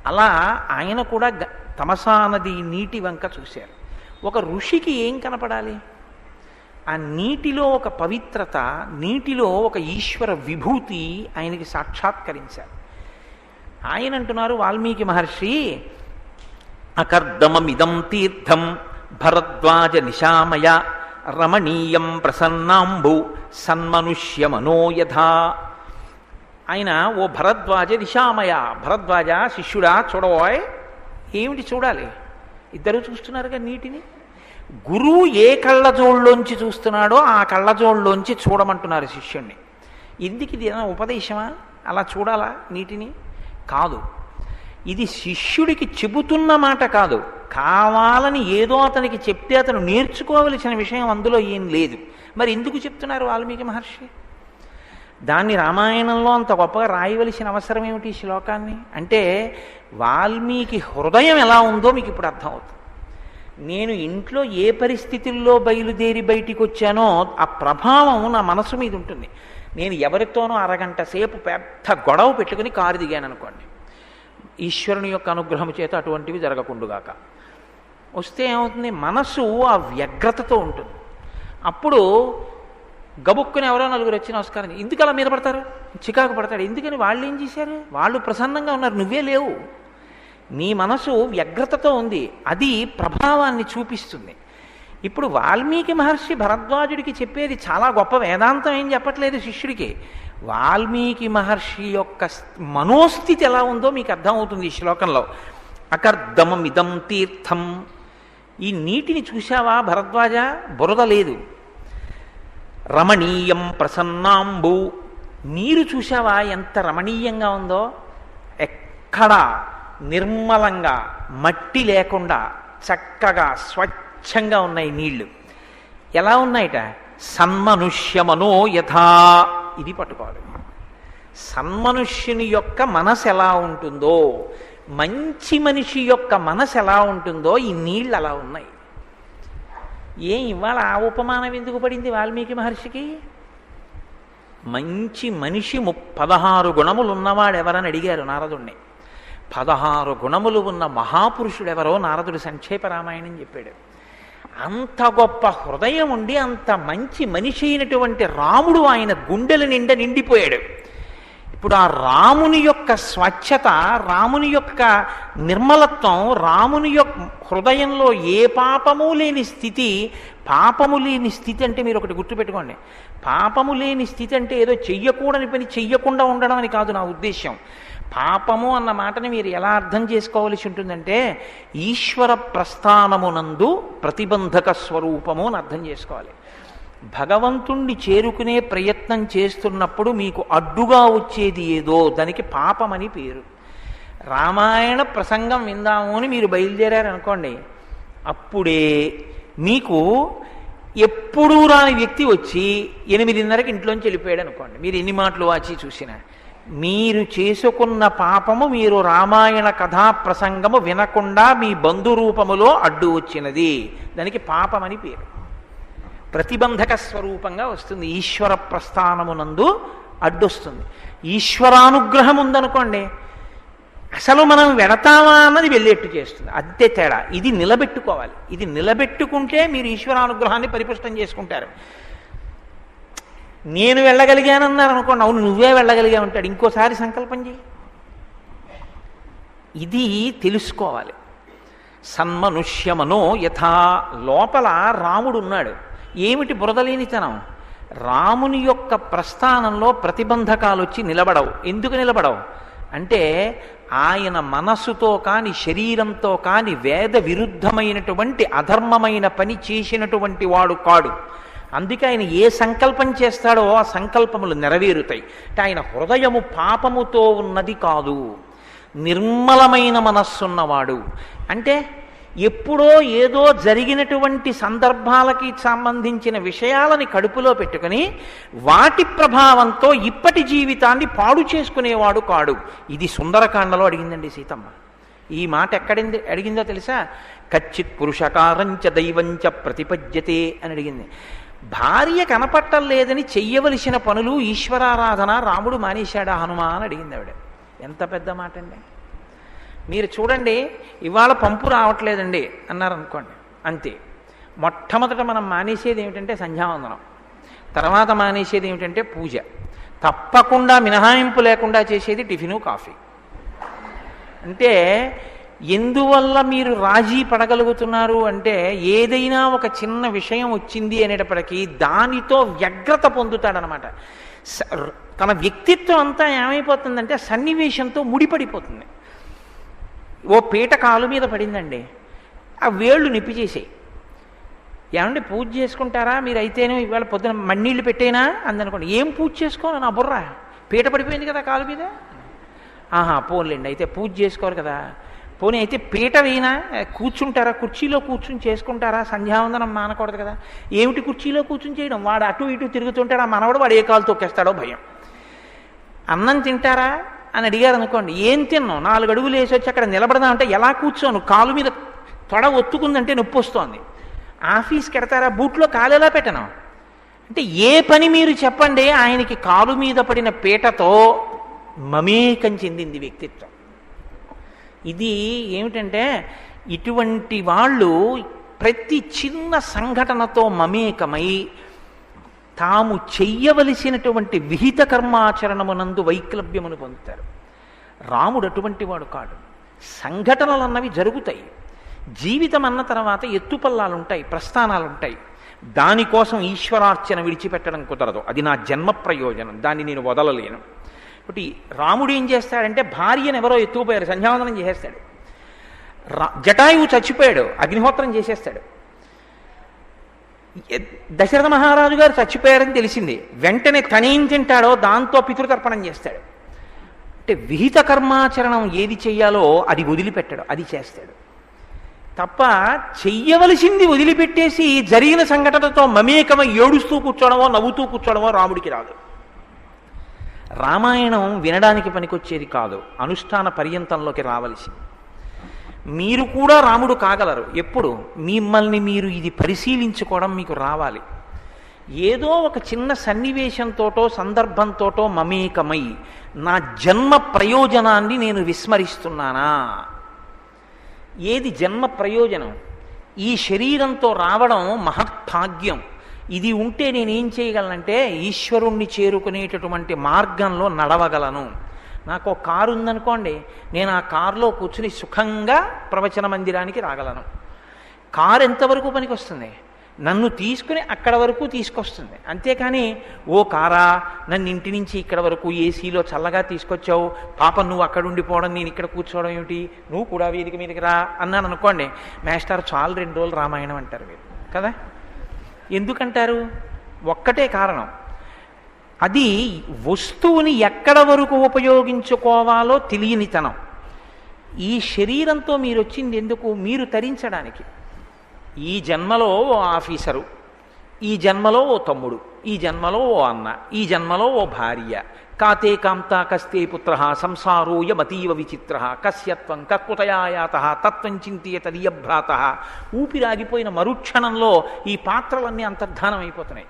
అలా ఆయన కూడా తమసా నది నీటి వంక చూశారు. ఒక ఋషికి ఏం కనపడాలి? ఆ నీటిలో ఒక పవిత్రత, నీటిలో ఒక ఈశ్వర విభూతి ఆయనకి సాక్షాత్కరించారు. ఆయన అంటున్నారు వాల్మీకి మహర్షి, అకర్దమమిదం తీర్థం భరద్వాజ నిశామయ రమణీయం ప్రసన్నాంబు సన్మనుష్య మనోయథా. ఆయన ఓ భరద్వాజ నిశామయ, భరద్వాజ శిష్యుడా చూడబోయ్. ఏమిటి చూడాలి? ఇద్దరు చూస్తున్నారుగా నీటిని. గురువు ఏ కళ్ళజోళ్ళలోంచి చూస్తున్నాడో ఆ కళ్ళజోళ్ళలోంచి చూడమంటున్నారు శిష్యుణ్ణి. ఎందుకు ఇది ఏదైనా ఉపదేశమా? అలా చూడాలా నీటిని? కాదు. ఇది శిష్యుడికి చెబుతున్న మాట కాదు, కావాలని ఏదో అతనికి చెప్తే అతను నేర్చుకోవలసిన విషయం అందులో ఏం లేదు. మరి ఎందుకు చెప్తున్నారు వాల్మీకి మహర్షి? దాన్ని రామాయణంలో అంత గొప్పగా రాయవలసిన అవసరం ఏమిటి ఈ శ్లోకాన్ని? అంటే వాల్మీకి హృదయం ఎలా ఉందో మీకు ఇప్పుడు అర్థమవుతుంది. నేను ఇంట్లో ఏ పరిస్థితుల్లో బయలుదేరి బయటికి వచ్చానో ఆ ప్రభావం నా మనసు మీద ఉంటుంది. నేను ఎవరితోనో అరగంట సేపు పెద్ద గొడవ పెట్టుకుని కారు దిగాను అనుకోండి, ఈశ్వరుని యొక్క అనుగ్రహం చేత అటువంటివి జరగకుండుగాక. వస్తే ఏమవుతుంది, మనసు ఆ వ్యగ్రతతో ఉంటుంది. అప్పుడు గబుక్కుని ఎవరో నలుగురు వచ్చి నమస్కారం, ఎందుకు అలా మీద పడతారు, చికాకు పడతాడు. ఎందుకని వాళ్ళు ఏం చేశారు, వాళ్ళు ప్రసన్నంగా ఉన్నారు, నువ్వే లేవు. నీ మనసు వ్యగ్రతతో ఉంది, అది ప్రభావాన్ని చూపిస్తుంది. ఇప్పుడు వాల్మీకి మహర్షి భరద్వాజుడికి చెప్పేది చాలా గొప్ప వేదాంతం, ఏం చెప్పట్లేదు శిష్యుడికి. వాల్మీకి మహర్షి యొక్క మనోస్థితి ఎలా ఉందో మీకు అర్థమవుతుంది ఈ శ్లోకంలో. అకర్దమమిదం తీర్థం, ఈ నీటిని చూశావా భరద్వాజ, బురద లేదు. రమణీయం ప్రసన్నాంబు, నీరు చూశావా ఎంత రమణీయంగా ఉందో, ఎక్కడా నిర్మలంగా మట్టి లేకుండా చక్కగా స్వచ్ఛంగా ఉన్నాయి నీళ్లు. ఎలా ఉన్నాయిట, సన్మనుష్యమనో యథా, ఇది పట్టుకోవాలి. సన్మనుష్యుని యొక్క మనసు ఎలా ఉంటుందో, మంచి మనిషి యొక్క మనసు ఎలా ఉంటుందో ఈ నీళ్ళు అలా ఉన్నాయి. ఏం ఇవాళ ఆ ఉపమానం ఎందుకు పడింది వాల్మీకి మహర్షికి? మంచి మనిషి 16 గుణములు ఉన్నవాడు ఎవరని అడిగారు నారదుణ్ణి. 16 గుణములు ఉన్న మహాపురుషుడెవరో నారదుడు సంక్షేప రామాయణం చెప్పాడు. అంత గొప్ప హృదయం ఉండి అంత మంచి మనిషి అయినటువంటి రాముడు ఆయన గుండెల నిండా నిండిపోయాడు. ఇప్పుడు ఆ రాముని యొక్క స్వచ్ఛత, రాముని యొక్క నిర్మలత్వం, రాముని యొక్క హృదయంలో ఏ పాపము లేని స్థితి. పాపము లేని స్థితి అంటే మీరు ఒకటి గుర్తుపెట్టుకోండి, పాపము లేని స్థితి అంటే ఏదో చెయ్యకూడని పని చెయ్యకుండా ఉండడం అని కాదు నా ఉద్దేశ్యం. పాపము అన్న మాటని మీరు ఎలా అర్థం చేసుకోవలసి ఉంటుందంటే, ఈశ్వర ప్రస్థానమునందు ప్రతిబంధక స్వరూపము అని అర్థం చేసుకోవాలి. భగవంతుణ్ణి చేరుకునే ప్రయత్నం చేస్తున్నప్పుడు మీకు అడ్డుగా వచ్చేది ఏదో దానికి పాపమని పేరు. రామాయణ ప్రసంగం విందాము అని మీరు బయలుదేరారనుకోండి, అప్పుడే మీకు ఎప్పుడూ రాని వ్యక్తి వచ్చి 8:30కి ఇంట్లోంచి వెళ్ళిపోయాడు అనుకోండి, మీరు ఎన్ని మాటలు వాచి చూసినా మీరు చేసుకున్న పాపము మీరు రామాయణ కథా ప్రసంగము వినకుండా మీ బంధురూపములో అడ్డు వచ్చినది, దానికి పాపమని పేరు. ప్రతిబంధక స్వరూపంగా వస్తుంది, ఈశ్వర ప్రస్థానమునందు అడ్డొస్తుంది. ఈశ్వరానుగ్రహం ఉందనుకోండి, అసలు మనం వెడతామా అన్నది వెళ్ళేట్టు చేస్తుంది, అంతే తేడా. ఇది నిలబెట్టుకోవాలి, ఇది నిలబెట్టుకుంటే మీరు ఈశ్వరానుగ్రహాన్ని పరిపుష్టం చేసుకుంటారు. నేను వెళ్ళగలిగానన్నారు అనుకోండి, అవును నువ్వే వెళ్ళగలిగా ఉంటాడు, ఇంకోసారి సంకల్పం చేయి. ఇది తెలుసుకోవాలి. సన్మనుష్యమనో యథా, లోపల రాముడు ఉన్నాడు. ఏమిటి బురదలేనితనం? రాముని యొక్క ప్రస్థానంలో ప్రతిబంధకాలు వచ్చి నిలబడవు. ఎందుకు నిలబడవు అంటే, ఆయన మనస్సుతో కాని శరీరంతో కాని వేద విరుద్ధమైనటువంటి అధర్మమైన పని చేసినటువంటి వాడు కాడు. అందుకే ఆయన ఏ సంకల్పం చేస్తాడో ఆ సంకల్పములు నెరవేరుతాయి. అంటే ఆయన హృదయము పాపముతో ఉన్నది కాదు, నిర్మలమైన మనస్సున్నవాడు. అంటే ఎప్పుడో ఏదో జరిగినటువంటి సందర్భాలకి సంబంధించిన విషయాలని కడుపులో పెట్టుకుని వాటి ప్రభావంతో ఇప్పటి జీవితాన్ని పాడు చేసుకునేవాడు కాడు. ఇది సుందరకాండలో అడిగిందండి సీతమ్మ. ఈ మాట అడిగిందో తెలుసా? కచ్చిత్ పురుషకారంచ దైవంచ ప్రతిపద్యతే అని అడిగింది. భార్య కనపట్టం లేదని చెయ్యవలసిన పనులు ఈశ్వరారాధన రాముడు మానేశాడా హనుమా అని అడిగింది ఆవిడ. ఎంత పెద్ద మాట అండి. మీరు చూడండి, ఇవాళ పంపు రావట్లేదండి అన్నారనుకోండి, అంతే. మొట్టమొదట మనం మానేసేది ఏమిటంటే సంధ్యావందనం, తర్వాత మానేసేది ఏమిటంటే పూజ, తప్పకుండా మినహాయింపు లేకుండా చేసేది టిఫిను కాఫీ. అంటే ఎందువల్ల మీరు రాజీ పడగలుగుతున్నారు అంటే, ఏదైనా ఒక చిన్న విషయం వచ్చింది అనేటప్పటికీ దానితో వ్యగ్రత పొందుతాడనమాట. తన వ్యక్తిత్వం అంతా ఏమైపోతుందంటే సన్నివేశంతో ముడిపడిపోతుంది. ఓ పీట కాలు మీద పడిందండి, ఆ వేళ్ళు నిప్పి చేసేయి. ఏమంటే పూజ చేసుకుంటారా మీరు? అయితేనే ఇవాళ పొద్దున మన్నీళ్ళు పెట్టేనా అందనుకోండి. ఏం పూజ చేసుకోను నా బుర్ర, పీట పడిపోయింది కదా కాలు మీద. ఆహా పోన్లేండి, అయితే పూజ చేసుకోరు కదా. పోనీ అయితే పీట వేయినా కూర్చుంటారా, కుర్చీలో కూర్చుని చేసుకుంటారా? సంధ్యావందనం మానకూడదు కదా. ఏమిటి కుర్చీలో కూర్చుని చేయడం? వాడు అటు ఇటు తిరుగుతుంటాడు, ఆ మనవడు వాడు ఏ కాలు తొక్కేస్తాడో భయం. అన్నం తింటారా అని అడిగారు అనుకోండి, ఏం తిన్నాం? 4 అడుగులు వేసి వచ్చి అక్కడ నిలబడదామంటే ఎలా కూర్చోను? కాలు మీద తొడ ఒత్తుకుందంటే నొప్పి వస్తోంది. ఆఫీస్కి ఎడతారా, బూట్లో కాలు ఎలా పెట్టను? అంటే ఏ పని మీరు చెప్పండి, ఆయనకి కాలు మీద పడిన పీటతో మమేకం చెందింది వ్యక్తిత్వం. ఇది ఏమిటంటే ఇటువంటి వాళ్ళు ప్రతి చిన్న సంఘటనతో మమేకమై తాము చెయ్యవలసినటువంటి విహిత కర్మాచరణమునందు వైక్లభ్యమును పొందుతారు. రాముడు అటువంటి వాడు కాడు. సంఘటనలు అన్నవి జరుగుతాయి. జీవితం అన్న తర్వాత ఎత్తుపల్లాలుంటాయి, ప్రస్థానాలుంటాయి. దానికోసం ఈశ్వరార్చన విడిచిపెట్టడం కుదరదు. అది నా జన్మ ప్రయోజనం, దాన్ని నేను వదలలేను. ఒకటి రాముడు ఏం చేస్తాడంటే భార్యను ఎవరో ఎత్తుకుపోయారు, సంధ్యావందనం చేసేస్తాడు. జటాయువు చచ్చిపోయాడు, అగ్నిహోత్రం చేసేస్తాడు. దశరథ మహారాజు గారు చచ్చిపోయారని తెలిసింది, వెంటనే తనేం తింటాడో దాంతో పితృతర్పణం చేస్తాడు. అంటే విహిత కర్మాచరణం ఏది చెయ్యాలో అది వదిలిపెట్టాడు, అది చేస్తాడు తప్ప చెయ్యవలసింది వదిలిపెట్టేసి జరిగిన సంఘటనతో మమేకమై ఏడుస్తూ కూర్చోవడమో నవ్వుతూ కూర్చోవడమో రాముడికి రాదు. రామాయణం వినడానికి పనికొచ్చేది కాదు, అనుష్ఠాన పర్యంతంలోకి రావలసింది. మీరు కూడా రాముడు కాగలరు. ఎప్పుడు మిమ్మల్ని మీరు ఇది పరిశీలించుకోవడం మీకు రావాలి. ఏదో ఒక చిన్న సన్నివేశంతోటో సందర్భంతోటో మమేకమై నా జన్మ ప్రయోజనాన్ని నేను విస్మరిస్తున్నానా? ఏది జన్మ ప్రయోజనం? ఈ శరీరంతో రావడం మహత్భాగ్యం. ఇది ఉంటే నేనేం చేయగలనంటే ఈశ్వరుణ్ణి చేరుకునేటటువంటి మార్గంలో నడవగలను. నాకు ఒక కారు ఉందనుకోండి, నేను ఆ కారులో కూర్చుని సుఖంగా ప్రవచన మందిరానికి రాగలను. కారు ఎంతవరకు పనికి వస్తుంది? నన్ను తీసుకుని అక్కడ వరకు తీసుకొస్తుంది. అంతేకాని ఓ కారా నన్ను ఇంటి నుంచి ఇక్కడ వరకు ఏసీలో చల్లగా తీసుకొచ్చావు, పాపం నువ్వు అక్కడ ఉండిపోవడం నేను ఇక్కడ కూర్చోవడం ఏమిటి, నువ్వు కూడా వేదిక మీదకి రా అన్నాను అనుకోండి, మాస్టర్ చాలు 2 రోజులు రామాయణం అంటారు మీరు కదా. ఎందుకంటారు? ఒక్కటే కారణం, అది వస్తువుని ఎక్కడ వరకు ఉపయోగించుకోవాలో తెలియనితనం. ఈ శరీరంతో మీరు వచ్చింది ఎందుకు? మీరు తరించడానికి. ఈ జన్మలో ఓ ఆఫీసరు, ఈ జన్మలో ఓ తమ్ముడు, ఈ జన్మలో ఓ అన్న, ఈ జన్మలో ఓ భార్య. కాతే కాంతా కస్తే పుత్ర సంసారోయమతీవ విచిత్ర కస్యత్వం కక్కుతయాయాత తత్వం చింతియ తదియభ్రాత. ఊపిరాగిపోయిన మరుక్షణంలో ఈ పాత్రలన్నీ అంతర్ధానం అయిపోతున్నాయి.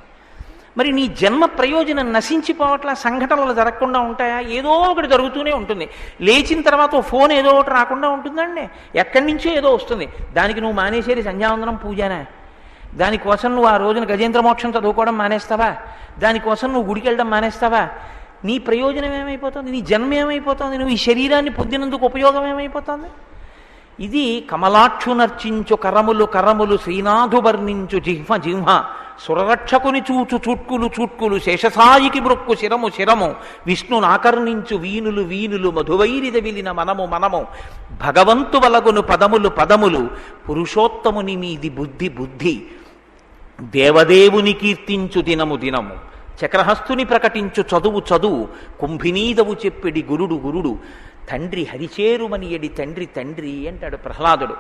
మరి నీ జన్మ ప్రయోజనం నశించిపోవట్లా? సంఘటనలు జరగకుండా ఉంటాయా? ఏదో ఒకటి జరుగుతూనే ఉంటుంది. లేచిన తర్వాత ఓ ఫోన్ ఏదో ఒకటి రాకుండా ఉంటుందండి, ఎక్కడి నుంచో ఏదో వస్తుంది. దానికి నువ్వు మానేసేది సంధ్యావందనం పూజనా? దానికోసం నువ్వు ఆ రోజున గజేంద్ర మోక్షం చదువుకోవడం మానేస్తావా? దానికోసం నువ్వు గుడికి వెళ్ళడం మానేస్తావా? నీ ప్రయోజనం ఏమైపోతుంది? నీ జన్మ ఏమైపోతుంది? నువ్వు ఈ శరీరాన్ని పొందినందుకు ఉపయోగం ఏమైపోతుంది? ఇది కమలాక్షు నర్చించు కరములు కరములు శ్రీనాథు వర్ణించు జిహ్వ జిహ్వ సురరక్షకుని చూచు చుట్కులు చుట్కులు శేషసాయికి మృక్కు శిరము శిరము విష్ణునాకర్ణించు వీనులు వీనులు మధువైరిద విలిన మనము మనము భగవంతు వలగును పదములు పదములు పురుషోత్తముని మీది బుద్ధి బుద్ధి దేవదేవుని కీర్తించు దినము దినము చక్రహస్తుని ప్రకటించు చదువు చదువు కుంభినీదవు చెప్పెడి గురుడు గురుడు తండ్రి హరిచేరుమని ఎడి తండ్రి తండ్రి అంటాడు ప్రహ్లాదుడు.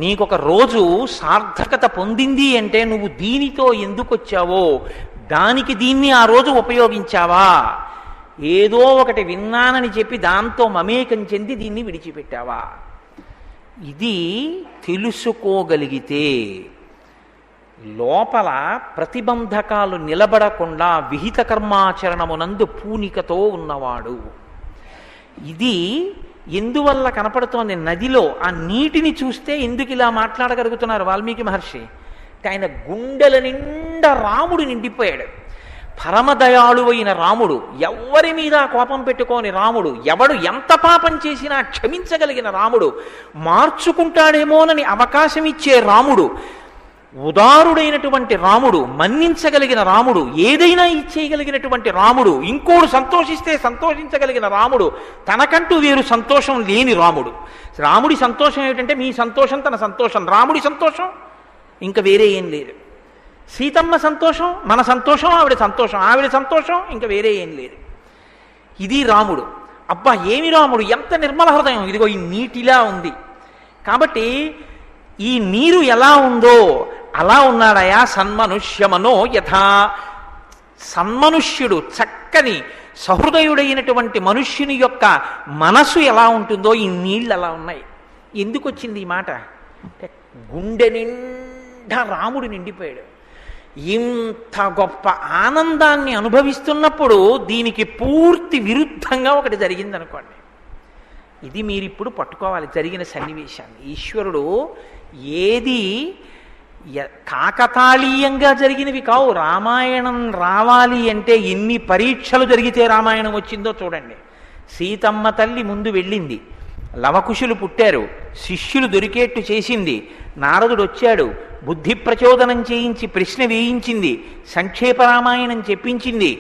నీకొక రోజు సార్థకత పొందింది అంటే నువ్వు దీనితో ఎందుకు వచ్చావో దానికి దీన్ని ఆ రోజు ఉపయోగించావా? ఏదో ఒకటి విన్నానని చెప్పి దాంతో మమేకం చెంది దీన్ని విడిచిపెట్టావా? ఇది తెలుసుకోగలిగితే లోపల ప్రతిబంధకాలు నిలబడకుండా విహిత కర్మాచరణమునందు పూనికతో ఉన్నవాడు. ఇది ఎందువల్ల కనపడుతోంది? నదిలో ఆ నీటిని చూస్తే ఎందుకు ఇలా మాట్లాడగలుగుతున్నారు వాల్మీకి మహర్షి? ఆయన గుండెల నిండా రాముడు నిండిపోయాడు. పరమదయాళువైన రాముడు, ఎవరి మీద కోపం పెట్టుకోని రాముడు, ఎవడు ఎంత పాపం చేసినా క్షమించగలిగిన రాముడు, మార్చుకుంటాడేమోనని అవకాశం ఇచ్చే రాముడు, ఉదారుడైనటువంటి రాముడు, మన్నించగలిగిన రాముడు, ఏదైనా ఇచ్చేయగలిగినటువంటి రాముడు, ఇంకోడు సంతోషిస్తే సంతోషించగలిగిన రాముడు, తనకంటూ వేరు సంతోషం లేని రాముడు. రాముడి సంతోషం ఏమిటంటే మీ సంతోషం తన సంతోషం, రాముడి సంతోషం ఇంకా వేరే ఏం లేదు. సీతమ్మ సంతోషం మన సంతోషం, ఆవిడ సంతోషం ఆవిడ సంతోషం, ఇంకా వేరే ఏం లేదు. ఇది రాముడు. అబ్బా ఏమి రాముడు, ఎంత నిర్మల హృదయం, ఇదిగో ఈ నీటిలా ఉంది. కాబట్టి ఈ నీరు ఎలా ఉందో అలా ఉన్నాడయా సన్మనుష్యమనో యథా. సన్మనుష్యుడు, చక్కని సహృదయుడైనటువంటి మనుష్యుని యొక్క మనసు ఎలా ఉంటుందో ఈ నీళ్ళు అలా ఉన్నాయి. ఎందుకు వచ్చింది ఈ మాట? గుండె నిండా రాముడు నిండిపోయాడు. ఇంత గొప్ప ఆనందాన్ని అనుభవిస్తున్నప్పుడు దీనికి పూర్తి విరుద్ధంగా ఒకటి జరిగిందనుకోండి. ఇది మీరిప్పుడు పట్టుకోవాలి జరిగిన సన్నివేశాన్ని. ఈశ్వరుడు ఏది కాకతాళీయంగా జరిగినవి కావు. రామాయణం రావాలి అంటే ఎన్ని పరీక్షలు జరిగితే రామాయణం వచ్చిందో చూడండి. సీతమ్మ తల్లి ముందు వెళ్ళింది, లవకుశులు పుట్టారు, శిష్యులు దొరికేట్టు చేసింది, నారదుడు వచ్చాడు, బుద్ధి ప్రచోదనం చేయించి ప్రశ్న వేయించింది, సంక్షేప రామాయణం చెప్పించింది,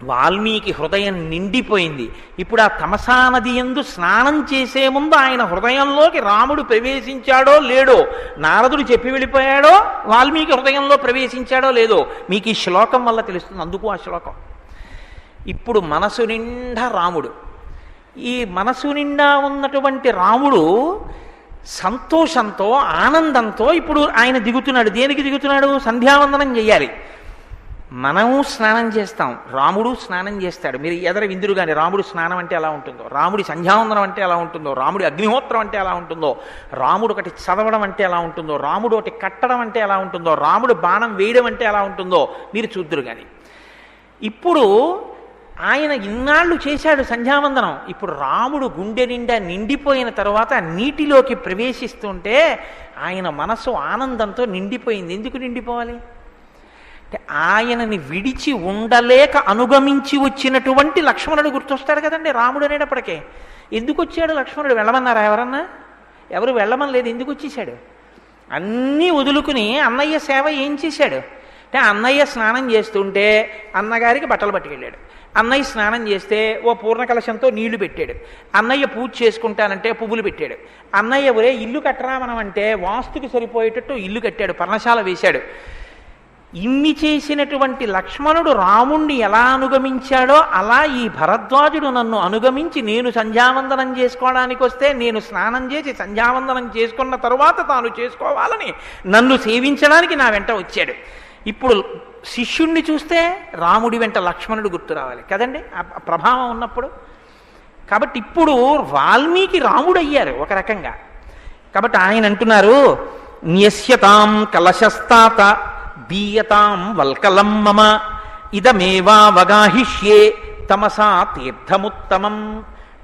వాల్మీకి హృదయం నిండిపోయింది. ఇప్పుడు ఆ తమసా నది యందు స్నానం చేసే ముందు ఆయన హృదయంలోకి రాముడు ప్రవేశించాడో లేడో, నారదుడు చెప్పి వెళ్ళిపోయాడో, వాల్మీకి హృదయంలో ప్రవేశించాడో లేదో మీకు ఈ శ్లోకం వల్ల తెలుస్తుంది. అందుకు ఆ శ్లోకం. ఇప్పుడు మనసు నిండా రాముడు. ఈ మనసు నిండా ఉన్నటువంటి రాముడు సంతోషంతో ఆనందంతో ఇప్పుడు ఆయన దిగుతున్నాడు. దేనికి దిగుతున్నాడు? సంధ్యావందనం చేయాలి. మనము స్నానం చేస్తాం, రాముడు స్నానం చేస్తాడు. మీరు ఎదర విందురు కానీ రాముడు స్నానం అంటే ఎలా ఉంటుందో, రాముడి సంధ్యావందనం అంటే ఎలా ఉంటుందో, రాముడి అగ్నిహోత్రం అంటే ఎలా ఉంటుందో, రాముడు ఒకటి చదవడం అంటే ఎలా ఉంటుందో, రాముడు ఒకటి కట్టడం అంటే ఎలా ఉంటుందో, రాముడు బాణం వేయడం అంటే ఎలా ఉంటుందో మీరు చూద్దురు కానీ. ఇప్పుడు ఆయన ఇన్నాళ్ళు చేశాడు సంధ్యావందనం. ఇప్పుడు రాముడు గుండె నిండా నిండిపోయిన తర్వాత నీటిలోకి ప్రవేశిస్తుంటే ఆయన మనసు ఆనందంతో నిండిపోయింది. ఎందుకు నిండిపోవాలి అంటే ఆయనని విడిచి ఉండలేక అనుగమించి వచ్చినటువంటి లక్ష్మణుడు గుర్తొస్తాడు కదండి రాముడు అనేటప్పటికే. ఎందుకు వచ్చాడు లక్ష్మణుడు? వెళ్ళమన్నారా ఎవరన్నా? ఎవరు వెళ్ళమని లేదు. ఎందుకు వచ్చేసాడు? అన్నీ వదులుకుని అన్నయ్య సేవ ఏం చేశాడు అంటే అన్నయ్య స్నానం చేస్తుంటే అన్నగారికి బట్టలు పట్టుకెళ్ళాడు, అన్నయ్య స్నానం చేస్తే ఓ పూర్ణ కలశంతో నీళ్లు పెట్టాడు, అన్నయ్య పూజ చేసుకుంటానంటే పువ్వులు పెట్టాడు, అన్నయ్య ఒరే ఇల్లు కట్టరా మనం అంటే వాస్తుకి సరిపోయేటట్టు ఇల్లు కట్టాడు, పర్ణశాల వేశాడు. ఇన్ని చేసినటువంటి లక్ష్మణుడు రాముణ్ణి ఎలా అనుగమించాడో అలా ఈ భరద్వాజుడు నన్ను అనుగమించి నేను సంధ్యావందనం చేసుకోవడానికి వస్తే నేను స్నానం చేసి సంధ్యావందనం చేసుకున్న తరువాత తాను చేసుకోవాలని నన్ను సేవించడానికి నా వెంట వచ్చాడు. ఇప్పుడు శిష్యుణ్ణి చూస్తే రాముడి వెంట లక్ష్మణుడు గుర్తు రావాలి కదండి ఆ ప్రభావం ఉన్నప్పుడు. కాబట్టి ఇప్పుడు వాల్మీకి రాముడు అయ్యారు ఒక రకంగా. కాబట్టి ఆయన అంటున్నారు, న్యస్యతాం కలశస్తాత దీయతాం వల్కలం మమ ఇదమేవావగాహిష్యే తమసా తీర్థముత్తమం.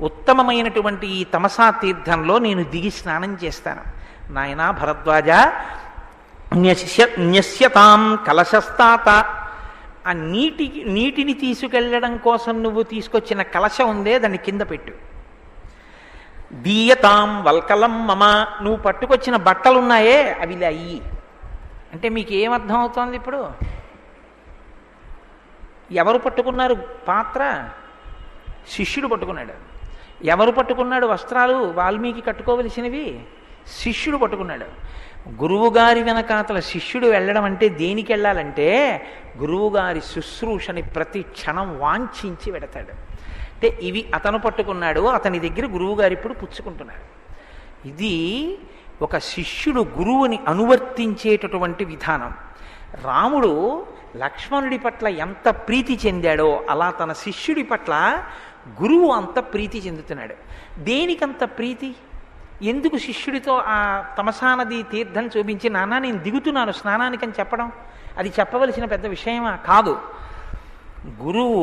ఉత్తమమైనటువంటి ఈ తమసా తీర్థంలో నేను దిగి స్నానం చేస్తాను. నాయనా భరద్వాజ, న్యస్యతాం కలశస్తాత, ఆ నీటిని తీసుకెళ్ళడం కోసం నువ్వు తీసుకొచ్చిన కలశం ఉందే దాన్ని కింద పెట్టు. దీయతాం వల్కలం మమ, నువ్వు పట్టుకొచ్చిన బట్టలున్నాయే అవి ఇలా అయ్యి. అంటే మీకు ఏమర్థం అవుతోంది? ఇప్పుడు ఎవరు పట్టుకున్నారు పాత్ర? శిష్యుడు పట్టుకున్నాడు. ఎవరు పట్టుకున్నాడు వస్త్రాలు వాల్మీకి కట్టుకోవలసినవి? శిష్యుడు పట్టుకున్నాడు. గురువుగారి వెనకాతల శిష్యుడు వెళ్ళడం అంటే దేనికి వెళ్ళాలంటే గురువుగారి శుశ్రూషని ప్రతి క్షణం వాంఛించి వెడతాడు. అంటే ఇవి అతను పట్టుకున్నాడు, అతని దగ్గర గురువుగారు ఇప్పుడు పుచ్చుకుంటున్నాడు. ఇది ఒక శిష్యుడు గురువుని అనువర్తించేటటువంటి విధానం. రాముడు లక్ష్మణుడి పట్ల ఎంత ప్రీతి చెందాడో అలా తన శిష్యుడి పట్ల గురువు అంత ప్రీతి చెందుతున్నాడు. దేనికంత ప్రీతి? ఎందుకు శిష్యుడితో ఆ తమసా నది తీర్థం చూపించి నాన్న నేను దిగుతున్నాను స్నానానికని చెప్పడం అది చెప్పవలసిన పెద్ద విషయమా? కాదు. గురువు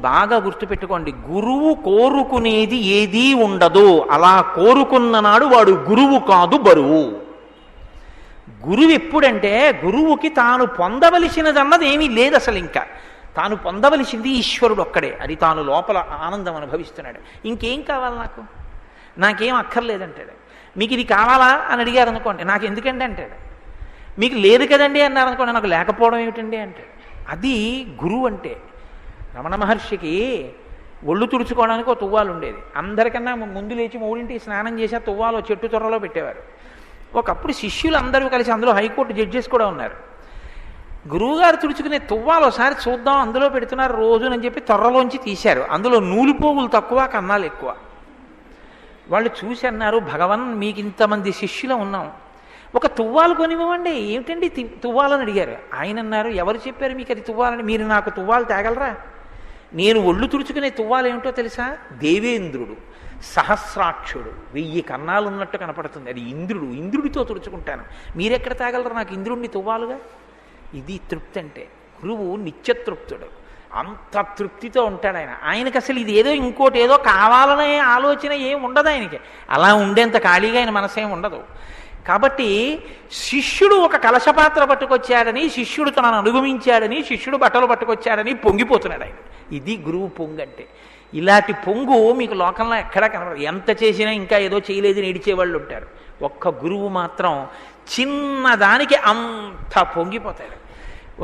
బాగా గుర్తుపెట్టుకోండి, గురువు కోరుకునేది ఏదీ ఉండదు. అలా కోరుకున్న నాడు వాడు గురువు కాదు, బరువు. గురువు ఎప్పుడంటే గురువుకి తాను పొందవలసినదన్నది ఏమీ లేదు అసలు. ఇంకా తాను పొందవలసింది ఈశ్వరుడు ఒక్కడే. అది తాను లోపల ఆనందం అనుభవిస్తున్నాడు. ఇంకేం కావాలి నాకు? నాకేం అక్కర్లేదంటాడు. మీకు ఇది కావాలా అని అడిగారు అనుకోండి, నాకు ఎందుకండి అంటాడు. మీకు లేదు కదండి అన్నారు అనుకోండి, నాకు లేకపోవడం ఏమిటండి అంటాడు. అది గురువు అంటే. రమణ మహర్షికి ఒళ్ళు తుడుచుకోవడానికి ఒక తువ్వాలు ఉండేది. అందరికన్నా ముందు లేచి 3ంటికి స్నానం చేసి ఆ తువ్వాలు చెట్టు త్వరలో పెట్టేవారు. ఒకప్పుడు శిష్యులు అందరూ కలిసి, అందులో హైకోర్టు జడ్జెస్ కూడా ఉన్నారు, గురువుగారు తుడుచుకునే తువ్వాలు ఒకసారి చూద్దాం అందులో పెడుతున్నారు రోజునని చెప్పి త్వరలోంచి తీశారు. అందులో నూలు పోగులు తక్కువ, కన్నాలు ఎక్కువ. వాళ్ళు చూసి అన్నారు, భగవన్ మీకు ఇంతమంది శిష్యులు ఉన్నాం, ఒక తువ్వాలు కొనివ్వండి. ఏమిటండి తువ్వాలని అడిగారు. ఆయన అన్నారు, ఎవరు చెప్పారు మీకు అది తువ్వాలని? మీరు నాకు తువ్వాలు తేగలరా? నేను ఒళ్ళు తుడుచుకునే తువ్వాలు ఏమిటో తెలుసా? దేవేంద్రుడు సహస్రాక్షుడు 1000 కన్నాలు ఉన్నట్టు కనపడుతుంది, అది ఇంద్రుడు. ఇంద్రుడితో తుడుచుకుంటాను, మీరెక్కడ తేగలరా నాకు ఇంద్రుడిని తువ్వాలుగా? ఇది తృప్తి అంటే. గురువు నిత్యతృప్తుడు. అంత తృప్తితో ఉంటాడు ఆయన. ఆయనకి అసలు ఇది ఏదో ఇంకోటి ఏదో కావాలనే ఆలోచన ఏం ఉండదు ఆయనకి. అలా ఉండేంత ఖాళీగా ఆయన మనసేం ఉండదు. కాబట్టి శిష్యుడు ఒక కలశపాత్ర పట్టుకొచ్చాడని, శిష్యుడు తనను అనుగమించాడని, శిష్యుడు బట్టలు పట్టుకొచ్చాడని పొంగిపోతున్నాడు ఆయన. ఇది గురువు పొంగు అంటే. ఇలాంటి పొంగు మీకు లోకంలో ఎక్కడా కనబడదు. ఎంత చేసినా ఇంకా ఏదో చేయలేదని ఏడిచేవాళ్ళు ఉంటారు. ఒక్క గురువు మాత్రం చిన్నదానికి అంత పొంగిపోతాడు.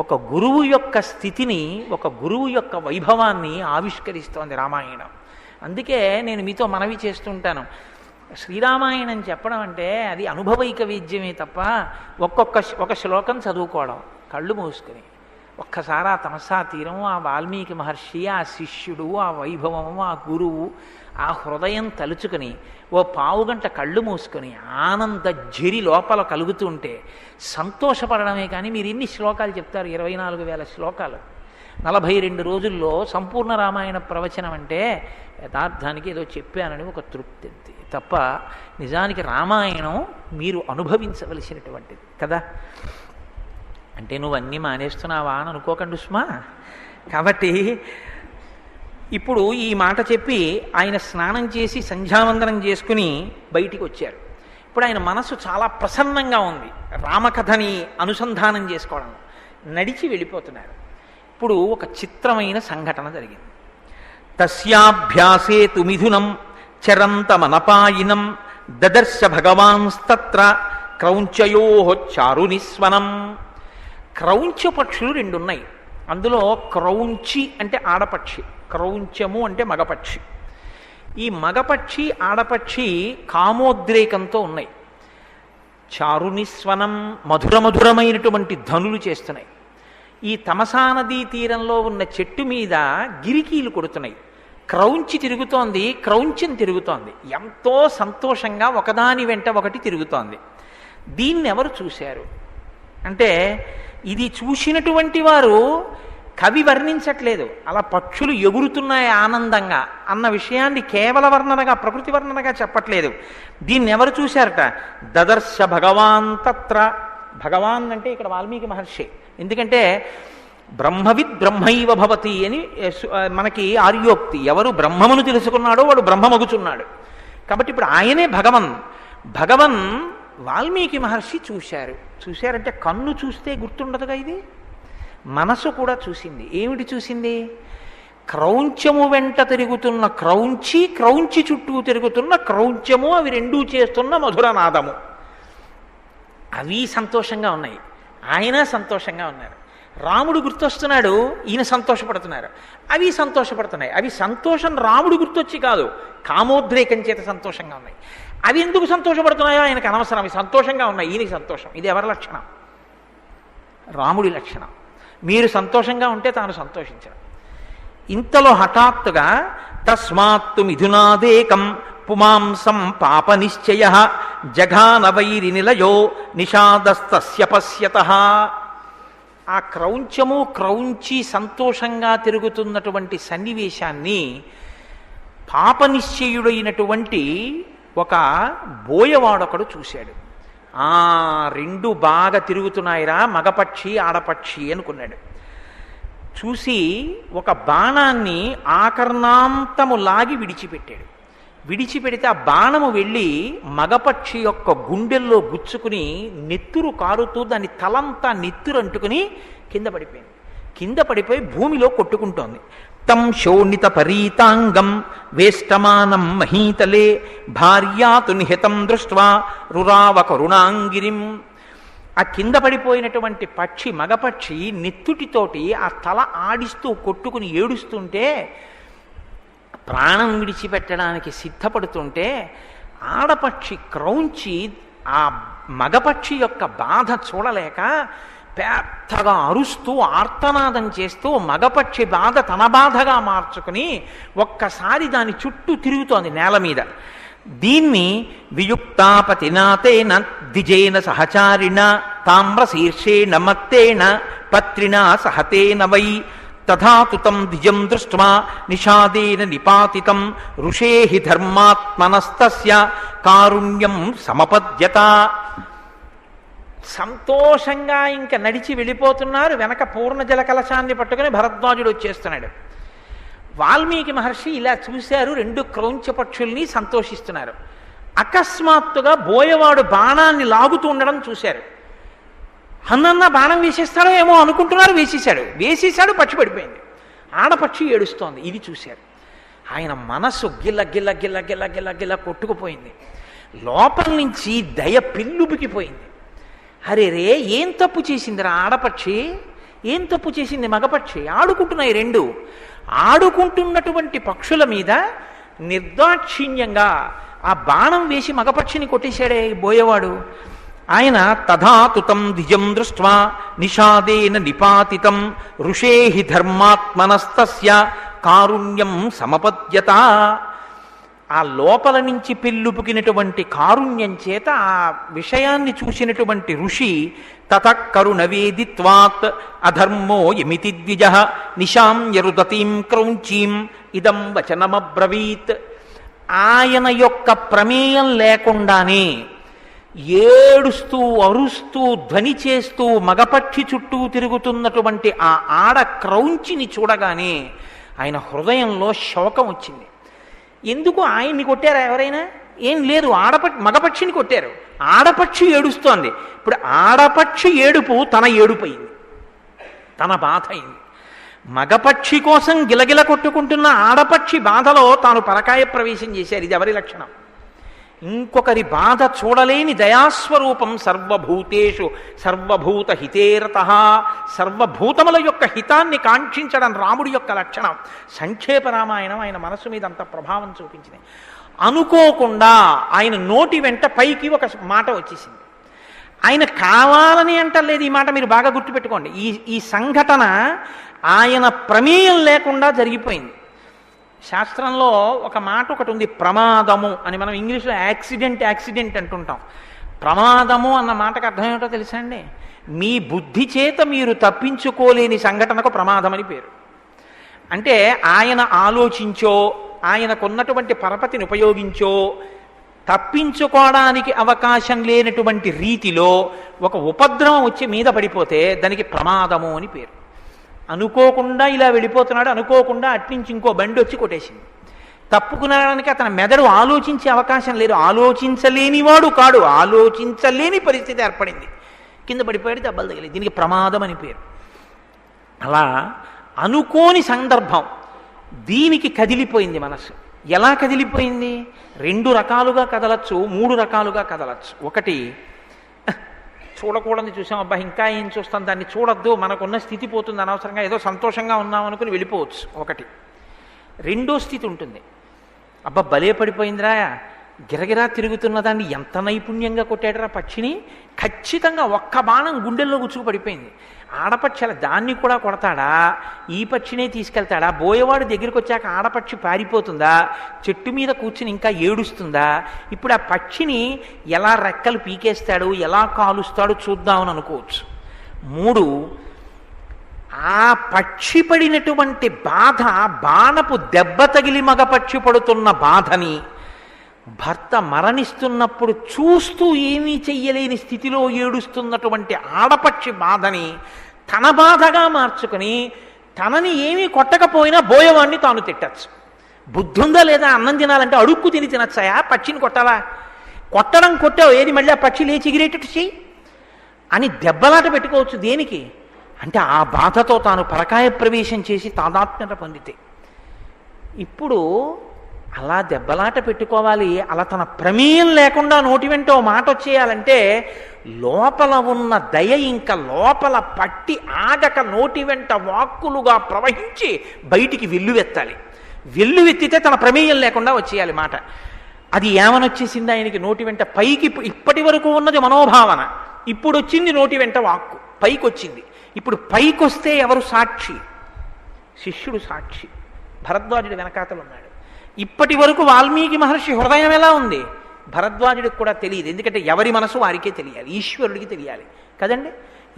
ఒక గురువు యొక్క స్థితిని, ఒక గురువు యొక్క వైభవాన్ని ఆవిష్కరిస్తోంది రామాయణం. అందుకే నేను మీతో మనవి చేస్తుంటాను, శ్రీరామాయణం చెప్పడం అంటే అది అనుభవైక వేద్యమే తప్ప ఒక శ్లోకం చదువుకోవడం కళ్ళు మూసుకుని ఒక్కసారి ఆ తమసా తీరం, ఆ వాల్మీకి మహర్షి, ఆ శిష్యుడు, ఆ వైభవము, ఆ గురువు, ఆ హృదయం తలుచుకుని ఓ పావుగంట కళ్ళు మూసుకొని ఆనంద జరి లోపల కలుగుతుంటే సంతోషపడడమే. కానీ మీరు ఎన్ని శ్లోకాలు చెప్తారు? 24,000 శ్లోకాలు 42 రోజుల్లో సంపూర్ణ రామాయణ ప్రవచనం అంటే యథార్థానికి ఏదో చెప్పానని ఒక తృప్తి తప్ప నిజానికి రామాయణం మీరు అనుభవించవలసినటువంటిది కదా. అంటే నువ్వు అన్నీ మానేస్తున్నావా అని అనుకోకండి సుమా. కాబట్టి ఇప్పుడు ఈ మాట చెప్పి ఆయన స్నానం చేసి సంధ్యావందనం చేసుకుని బయటికి వచ్చారు. ఇప్పుడు ఆయన మనసు చాలా ప్రసన్నంగా ఉంది రామకథని అనుసంధానం చేసుకోవడం. నడిచి వెళ్ళిపోతున్నారు. ఇప్పుడు ఒక చిత్రమైన సంఘటన జరిగింది. తస్యాభ్యాసే తు మిథునం చరంతమనపాయినం దదర్శ భగవాన్స్తత్ర క్రౌంచయోః చారునిస్వనం. క్రౌంచ పక్షులు 2 ఉన్నాయి. అందులో క్రౌంచి అంటే ఆడపక్షి, క్రౌంచము అంటే మగపక్షి. ఈ మగపక్షి ఆడపక్షి కామోద్రేకంతో ఉన్నాయి. చారునిస్వనం మధురమధురమైనటువంటి ధనులు చేస్తున్నాయి. ఈ తమసా నదీ తీరంలో ఉన్న చెట్టు మీద గిరికీలు కొడుతున్నాయి. క్రౌంచి తిరుగుతోంది, క్రౌంచం తిరుగుతోంది. ఎంతో సంతోషంగా ఒకదాని వెంట ఒకటి తిరుగుతోంది. దీన్ని ఎవరు చూశారు అంటే ఇది చూసినటువంటి వారు కవి వర్ణించట్లేదు. అలా పక్షులు ఎగురుతున్నాయి ఆనందంగా అన్న విషయాన్ని కేవల వర్ణనగా, ప్రకృతి వర్ణనగా చెప్పట్లేదు. దీన్ని ఎవరు చూశారట? దదర్శ భగవాన్ తత్ర. భగవాన్ అంటే ఇక్కడ వాల్మీకి మహర్షి. ఎందుకంటే బ్రహ్మవిద్ బ్రహ్మైవ భవతి అని మనకి ఆర్యోక్తి. ఎవరు బ్రహ్మమును తెలుసుకున్నాడో వాడు బ్రహ్మమగుచున్నాడు. కాబట్టి ఇప్పుడు ఆయనే భగవన్. భగవన్ వాల్మీకి మహర్షి చూశారు. చూశారంటే కన్ను చూస్తే గుర్తుండదుగా, ఇది మనసు కూడా చూసింది. ఏమిటి చూసింది? క్రౌంచము వెంట తిరుగుతున్న క్రౌంచి, క్రౌంచి చుట్టూ తిరుగుతున్న క్రౌంచము, అవి రెండూ చేస్తున్న మధురనాదము. అవి సంతోషంగా ఉన్నాయి, ఆయన సంతోషంగా ఉన్నారు. రాముడు గుర్తొస్తున్నాడు, ఈయన సంతోషపడుతున్నారు. అవి సంతోషపడుతున్నాయి. అవి సంతోషం రాముడు గుర్తొచ్చి కాదు, కామోద్రేకం చేత సంతోషంగా ఉన్నాయి. అవి ఎందుకు సంతోషపడుతున్నాయో ఆయనకు అనవసరం. అవి సంతోషంగా ఉన్నాయి, ఈయనకి సంతోషం. ఇది ఎవరి లక్షణం? రాముడి లక్షణం. మీరు సంతోషంగా ఉంటే తాను సంతోషించడం. ఇంతలో హఠాత్తుగా తస్మాత్తు మిథునాదేకం పుమాంసం పాప నిశ్చయ జఘాన వైరి నిలయో నిషాదస్తస్య పశ్యతః. ఆ క్రౌంచము క్రౌంచి సంతోషంగా తిరుగుతున్నటువంటి సన్నివేశాన్ని పాపనిశ్చయుడైనటువంటి ఒక బోయవాడొకడు చూశాడు. ఆ 2 బాగా తిరుగుతున్నాయిరా, మగపక్షి ఆడపక్షి అనుకున్నాడు. చూసి ఒక బాణాన్ని ఆకర్ణాంతము లాగి విడిచిపెట్టాడు. విడిచిపెడితే ఆ బాణము వెళ్ళి మగపక్షి యొక్క గుండెల్లో గుచ్చుకుని నెత్తురు కారుతూ దాని తలంతా నెత్తురు అంటుకుని కింద పడిపోయింది. కింద పడిపోయి భూమిలో కొట్టుకుంటోంది. తం శోణిత పరీతాంగం వేష్టమానం మహీతలే భార్యాతు నిహితం దృష్ట్వా రురావ కరుణాంగిరిం. ఆ కింద పడిపోయినటువంటి పక్షి, మగపక్షి నెత్తుటితోటి ఆ తల ఆడిస్తూ కొట్టుకుని ఏడుస్తుంటే, ప్రాణం విడిచిపెట్టడానికి సిద్ధపడుతుంటే, ఆడపక్షి క్రౌంచి ఆ మగపక్షి యొక్క బాధ చూడలేక పెద్దగా అరుస్తూ ఆర్తనాదం చేస్తూ మగపక్షి బాధ తన బాధగా మార్చుకుని ఒక్కసారి దాని చుట్టూ తిరుగుతోంది నేల మీద. దీన్ని వియుక్తాపతినాతేన ద్విజేన సహచారిణ తామ్రశీర్షేణ మత్తేన పత్రినా సహతేన వై తథాతు తం ద్విజం దృష్ట్వా నిషాదేన నిపాతితం ఋషేహి ధర్మాత్మనస్తస్య కారుణ్యం సమపద్యత. సంతోషంగా ఇంకా నడిచి వెళ్ళిపోతున్నారు. వెనక పూర్ణ జల కలశాన్ని పట్టుకుని భరద్వాజుడు వచ్చేస్తున్నాడు. వాల్మీకి మహర్షి ఇలా చూశారు, రెండు క్రౌంచ పక్షుల్ని సంతోషిస్తున్నారు. అకస్మాత్తుగా బోయవాడు బాణాన్ని లాగుతూ ఉండడం చూశారు. అన్నన్న బాణం వేసేస్తాడో ఏమో అనుకుంటున్నారు, వేసేశాడు, పక్షి పడిపోయింది. ఆడపక్షి ఏడుస్తోంది. ఇది చూశారు. ఆయన మనస్సు గిల్ల గిల్ల గిల్ల గిల్ల గిల్ల గిల్ల కొట్టుకుపోయింది. లోపల నుంచి దయ పిల్లుబికిపోయింది. అరే రే, ఏం తప్పు చేసిందిరా ఆడపక్షి, ఏం తప్పు చేసింది మగపక్షి? ఆడుకుంటున్నాయి రెండు. ఆడుకుంటున్నటువంటి పక్షుల మీద నిర్దాక్షిణ్యంగా ఆ బాణం వేసి మగపక్షిని కొట్టేశాడే బోయేవాడు. ఆయన తథాతుతం ద్విజం దృష్ట్వా నిషాదేన నిపాతితం ఋషేహి ధర్మాత్మనస్తస్య కారుణ్యం సమపద్యత. ఆ లోపల నుంచి పెళ్ళుపుకినటువంటి కారుణ్యం చేత ఆ విషయాన్ని చూసినటువంటి ఋషి తతః కరుణవేదిత్వాత్ అధర్మో యమితి ద్విజః నిశాంయరుదతీం క్రౌంచీం ఇదం వచనమబ్రవీత్. ఆయన యొక్క ప్రమేయం లేకుండానే ఏడుస్తూ అరుస్తూ ధ్వని చేస్తూ మగపక్షి చుట్టూ తిరుగుతున్నటువంటి ఆ ఆడ క్రౌంచిని చూడగానే ఆయన హృదయంలో శోకం వచ్చింది. ఎందుకు ఆయన్ని కొట్టారా ఎవరైనా? ఏం లేదు, మగపక్షిని కొట్టారు. ఆడపక్షి ఏడుస్తోంది. ఇప్పుడు ఆడపక్షి ఏడుపు తన ఏడుపయింది, తన బాధ అయింది. మగపక్షి కోసం గిలగిల కొట్టుకుంటున్న ఆడపక్షి బాధలో తాను పరకాయ ప్రవేశం చేశారు. ఇది ఎవరి లక్షణం? ఇంకొకరి బాధ చూడలేని దయాస్వరూపం. సర్వభూతేషు సర్వభూత హితేరతః. సర్వభూతముల యొక్క హితాన్ని కాంక్షించడం రాముడి యొక్క లక్షణం. సంక్షేప రామాయణం ఆయన మనసు మీద అంత ప్రభావం చూపించింది. అనుకోకుండా ఆయన నోటి వెంట పైకి ఒక మాట వచ్చేసింది. ఆయన కావాలని అంటలేదు ఈ మాట, మీరు బాగా గుర్తుపెట్టుకోండి. ఈ సంఘటన ఆయన ప్రమేయం లేకుండా జరిగిపోయింది. శాస్త్రంలో ఒక మాట ఒకటి ఉంది, ప్రమాదము అని. మనం ఇంగ్లీష్లో యాక్సిడెంట్ అంటుంటాం. ప్రమాదము అన్న మాటకు అర్థం ఏమిటో తెలుసా అండి? మీ బుద్ధి చేత మీరు తప్పించుకోలేని సంఘటనకు ప్రమాదం అని పేరు. అంటే ఆయన ఆలోచించో, ఆయనకున్నటువంటి పరపతిని ఉపయోగించో తప్పించుకోవడానికి అవకాశం లేనటువంటి రీతిలో ఒక ఉపద్రవం వచ్చి మీద పడిపోతే దానికి ప్రమాదము అని పేరు. అనుకోకుండా ఇలా వెళ్ళిపోతున్నాడు, అనుకోకుండా అట్నుంచి ఇంకో బండి వచ్చి కొట్టేసింది. తప్పుకునడానికి అతని మెదడు ఆలోచించే అవకాశం లేదు. ఆలోచించలేనివాడు కాడు, ఆలోచించలేని పరిస్థితి ఏర్పడింది. కింద పడిపోయాడు, దెబ్బలు తగిలి. దీనికి ప్రమాదం అని పేరు. అలా అనుకోని సందర్భం, దీనికి కదిలిపోయింది మనసు. ఎలా కదిలిపోయింది? రెండు రకాలుగా కదలచ్చు, మూడు రకాలుగా కదలచ్చు. ఒకటి, చూడకూడదు చూసాం, అబ్బా ఇంకా ఏం చూస్తాం, దాన్ని చూడొద్దు, మనకున్న స్థితి పోతుంది, అనవసరంగా ఏదో సంతోషంగా ఉన్నాం అనుకుని వెళ్ళిపోవచ్చు ఒకటి. రెండో స్థితి ఉంటుంది, అబ్బా భలే పడిపోయిందిరా, గిరగిరా తిరుగుతున్న దాన్ని ఎంత నైపుణ్యంగా కొట్టాడరా పక్షిని, ఖచ్చితంగా ఒక్క బాణం గుండెల్లో గుచ్చుకు పడిపోయింది. ఆడపక్షి అలా దాన్ని కూడా కొడతాడా, ఈ పక్షినే తీసుకెళ్తాడా? బోయేవాడు దగ్గరికి వచ్చాక ఆడపక్షి పారిపోతుందా, చెట్టు మీద కూర్చుని ఇంకా ఏడుస్తుందా? ఇప్పుడు ఆ పక్షిని ఎలా రెక్కలు పీకేస్తాడు, ఎలా కాలుస్తాడు చూద్దామని అనుకోవచ్చు. మూడు, ఆ పక్షి పడినటువంటి బాధ, బాణపు దెబ్బ తగిలి మగపక్షి పడుతున్న బాధని భర్త మరణిస్తున్నప్పుడు చూస్తూ ఏమీ చెయ్యలేని స్థితిలో ఏడుస్తున్నటువంటి ఆడపక్షి బాధని తన బాధగా మార్చుకుని తనని ఏమీ కొట్టకపోయినా బోయేవాడిని తాను తిట్టచ్చు. బుద్ధుందా లేదా? అన్నం తినాలంటే అడుక్కు తిని తినచ్చాయా? పక్షిని కొట్టాలా? కొట్టడం కొట్టావు, ఏది మళ్ళీ ఆ పక్షి లేచి ఎగిరేటట్టు చెయ్యి అని దెబ్బలాట పెట్టుకోవచ్చు. దేనికి అంటే ఆ బాధతో తాను పరకాయ ప్రవేశం చేసి తాదాత్మ్యత పొందితే. ఇప్పుడు అలా దెబ్బలాట పెట్టుకోవాలి, అలా తన ప్రమేయం లేకుండా నోటి వెంట ఓ మాట వచ్చేయాలంటే లోపల ఉన్న దయ ఇంకా లోపల పట్టి ఆగక నోటి వెంట వాక్కులుగా ప్రవహించి బయటికి వెల్లువెత్తాలి. వెల్లువెత్తితే తన ప్రమేయం లేకుండా వచ్చేయాలి మాట. అది ఏమనొచ్చేసింది ఆయనకి నోటి వెంట? పైకి ఇప్పటి వరకు ఉన్నది మనోభావన, ఇప్పుడు వచ్చింది నోటి వెంట వాక్కు, పైకి వచ్చింది. ఇప్పుడు పైకి వస్తే ఎవరు సాక్షి? శిష్యుడు సాక్షి, భరద్వాజుడు వెనకాతలు ఉన్నాడు. ఇప్పటి వరకు వాల్మీకి మహర్షి హృదయం ఎలా ఉంది భరద్వాజుడికి కూడా తెలియదు. ఎందుకంటే ఎవరి మనసు వారికే తెలియాలి, ఈశ్వరుడికి తెలియాలి కదండి.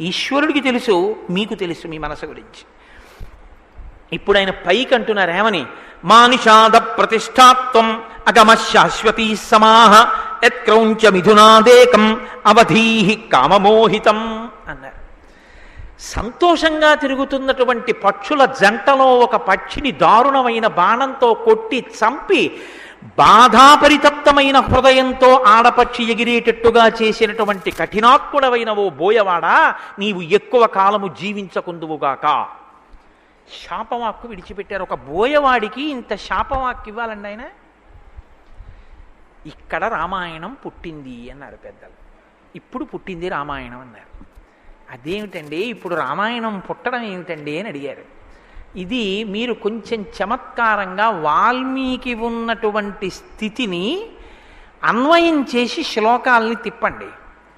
ఈశ్వరుడికి తెలుసు, మీకు తెలుసు మీ మనసు గురించి. ఇప్పుడు ఆయన పైకి అంటున్నారు ఏమని? మానిషాద ప్రతిష్టాత్వం అగమ శాశ్వతీ సమాహ యత్క్రౌంచ మిథునాదేకం అవధీహి కామమోహితం అన్నారు. సంతోషంగా తిరుగుతున్నటువంటి పక్షుల జంటలో ఒక పక్షిని దారుణమైన బాణంతో కొట్టి చంపి బాధాపరితప్తమైన హృదయంతో ఆడపక్షి ఎగిరేటట్టుగా చేసినటువంటి కఠినాత్ముడవైన ఓ బోయవాడా, నీవు ఎక్కువ కాలము జీవించకుందువుగాక. శాపవాక్కు విడిచిపెట్టారు. ఒక బోయవాడికి ఇంత శాపవాక్కు ఇవ్వాలండి ఆయన? ఇక్కడ రామాయణం పుట్టింది అన్నారు పెద్దలు. ఇప్పుడు పుట్టింది రామాయణం అన్నారు. అదేమిటండి ఇప్పుడు రామాయణం పుట్టడం ఏమిటండి అని అడిగారు. ఇది మీరు కొంచెం చమత్కారంగా వాల్మీకి ఉన్నటువంటి స్థితిని అన్వయం చేసి శ్లోకాలని తిప్పండి.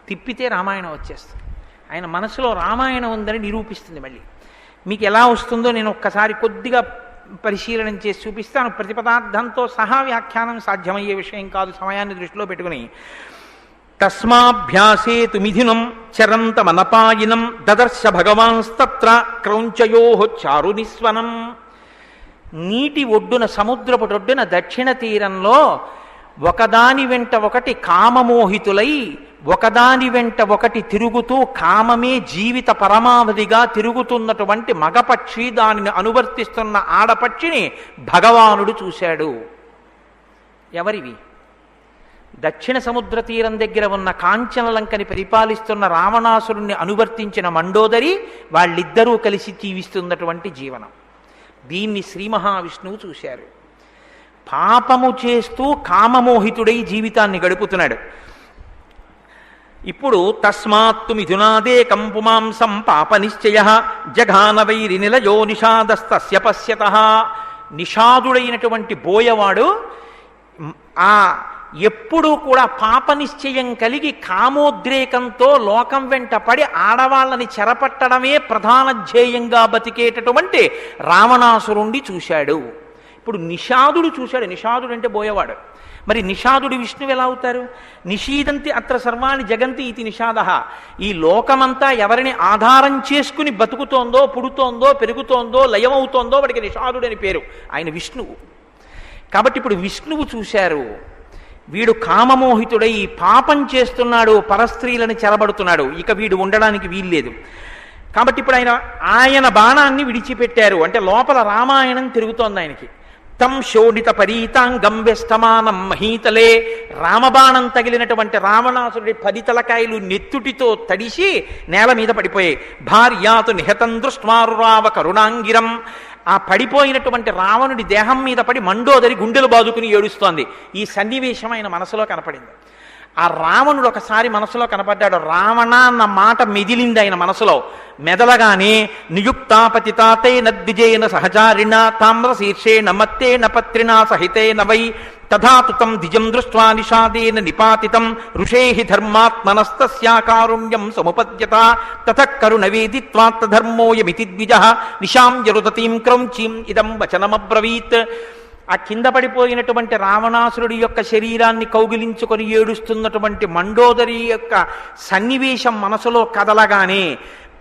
తిప్పితే రామాయణం వచ్చేస్తుంది. ఆయన మనసులో రామాయణం ఉందని నిరూపిస్తుంది. మళ్ళీ మీకు ఎలా వస్తుందో నేను ఒక్కసారి కొద్దిగా పరిశీలన చేసి చూపిస్తాను. ప్రతిపదార్థంతో సహా వ్యాఖ్యానం సాధ్యమయ్యే విషయం కాదు, సమయాన్ని దృష్టిలో పెట్టుకుని. తస్మాభ్యాసేతు మిథునం చరంతమనపాయినం దదర్శ భగవాన్స్తత్ర క్రౌంచయో చారునిస్వనం. నీటి ఒడ్డున, సముద్రపుటొడ్డున దక్షిణ తీరంలో ఒకదాని వెంట ఒకటి కామమోహితులై ఒకదాని వెంట ఒకటి తిరుగుతూ కామమే జీవిత పరమావధిగా తిరుగుతున్నటువంటి మగపక్షి, దానిని అనువర్తిస్తున్న ఆడపక్షిని భగవానుడు చూశాడు. ఎవరివి? దక్షిణ సముద్ర తీరం దగ్గర ఉన్న కాంచనలంకని పరిపాలిస్తున్న రావణాసురుణ్ణి అనువర్తించిన మండోదరి, వాళ్ళిద్దరూ కలిసి జీవిస్తున్నటువంటి జీవనం. దీన్ని శ్రీ మహావిష్ణువు చూశారు. పాపము చేస్తూ కామమోహితుడై జీవితాన్ని గడుపుతున్నాడు. ఇప్పుడు తస్మాత్తు మిథునాదేకం పుమాంసం పాప నిశ్చయ జఘాన వైరి నిలయో నిషాదస్తస్య పశ్యతః. నిషాదుడైనటువంటి బోయవాడు ఆ ఎప్పుడూ కూడా పాప నిశ్చయం కలిగి కామోద్రేకంతో లోకం వెంట పడి ఆడవాళ్ళని చెరపట్టడమే ప్రధాన ధ్యేయంగా బతికేటటువంటి రావణాసురుణ్ణి చూశాడు. ఇప్పుడు నిషాదుడు చూశాడు. నిషాదుడు అంటే బోయవాడు. మరి నిషాదుడు విష్ణువు ఎలా అవుతారు? నిషీదంతి అత్ర సర్వాణి జగంతి ఇది నిషాదః. ఈ లోకమంతా ఎవరిని ఆధారం చేసుకుని బతుకుతోందో, పుడుతోందో, పెరుగుతోందో, లయమవుతోందో వాడికి నిషాదుడని పేరు. ఆయన విష్ణువు. కాబట్టి ఇప్పుడు విష్ణువు చూశారు. వీడు కామమోహితుడై పాపం చేస్తున్నాడు, పరస్త్రీలను చెరబడుతున్నాడు, ఇక వీడు ఉండడానికి వీల్లేదు. కాబట్టి ఇప్పుడు ఆయన బాణాన్ని విడిచిపెట్టారు. అంటే లోపల రామాయణం తిరుగుతోంది ఆయనకి. తం శోణిత పరీతాంగం వెష్టమానం మహీతలే. రామబాణం తగిలినటువంటి రావణాసురుడి 10 తలకాయలు నెత్తుటితో తడిసి నేల మీద పడిపోయాయి. భార్యాతు నిహతం దృష్ట్వారురావ కరుణాంగిరం. ఆ పడిపోయినటువంటి రావణుడి దేహం మీద పడి మండోదరి గుండెలు బాదుకుని ఏడుస్తోంది. ఈ సన్నివేశం ఆయన మనసులో కనపడింది. ఆ రావణుడు ఒకసారి మనసులో కనపడ్డాడు. రావణ అన్న మాట మెదిలింది ఆయన మనసులో. మెదలగానే నియుక్తాపతితాతే నద్విజేన సహచారిణ తామ్రశీర్షేణ మత్తేన పత్రినా సహితేన వై తథాతుతం ద్విజం దృష్ట్వా నిషాదేన నిపాతితం ఋషేహి ధర్మాత్మనస్తస్యాకారుణ్యం సముపద్యత తతః కరుణవేదిత్వాత్తధర్మోయమితి ద్విజః నిశాం యరుదతీం క్రౌంచీం ఇదం వచనమబ్రవీత్. ఆ కింద పడిపోయినటువంటి రావణాసురుడి యొక్క శరీరాన్ని కౌగిలించుకొని ఏడుస్తున్నటువంటి మండోదరి యొక్క సన్నివేశం మనసులో కదలగానే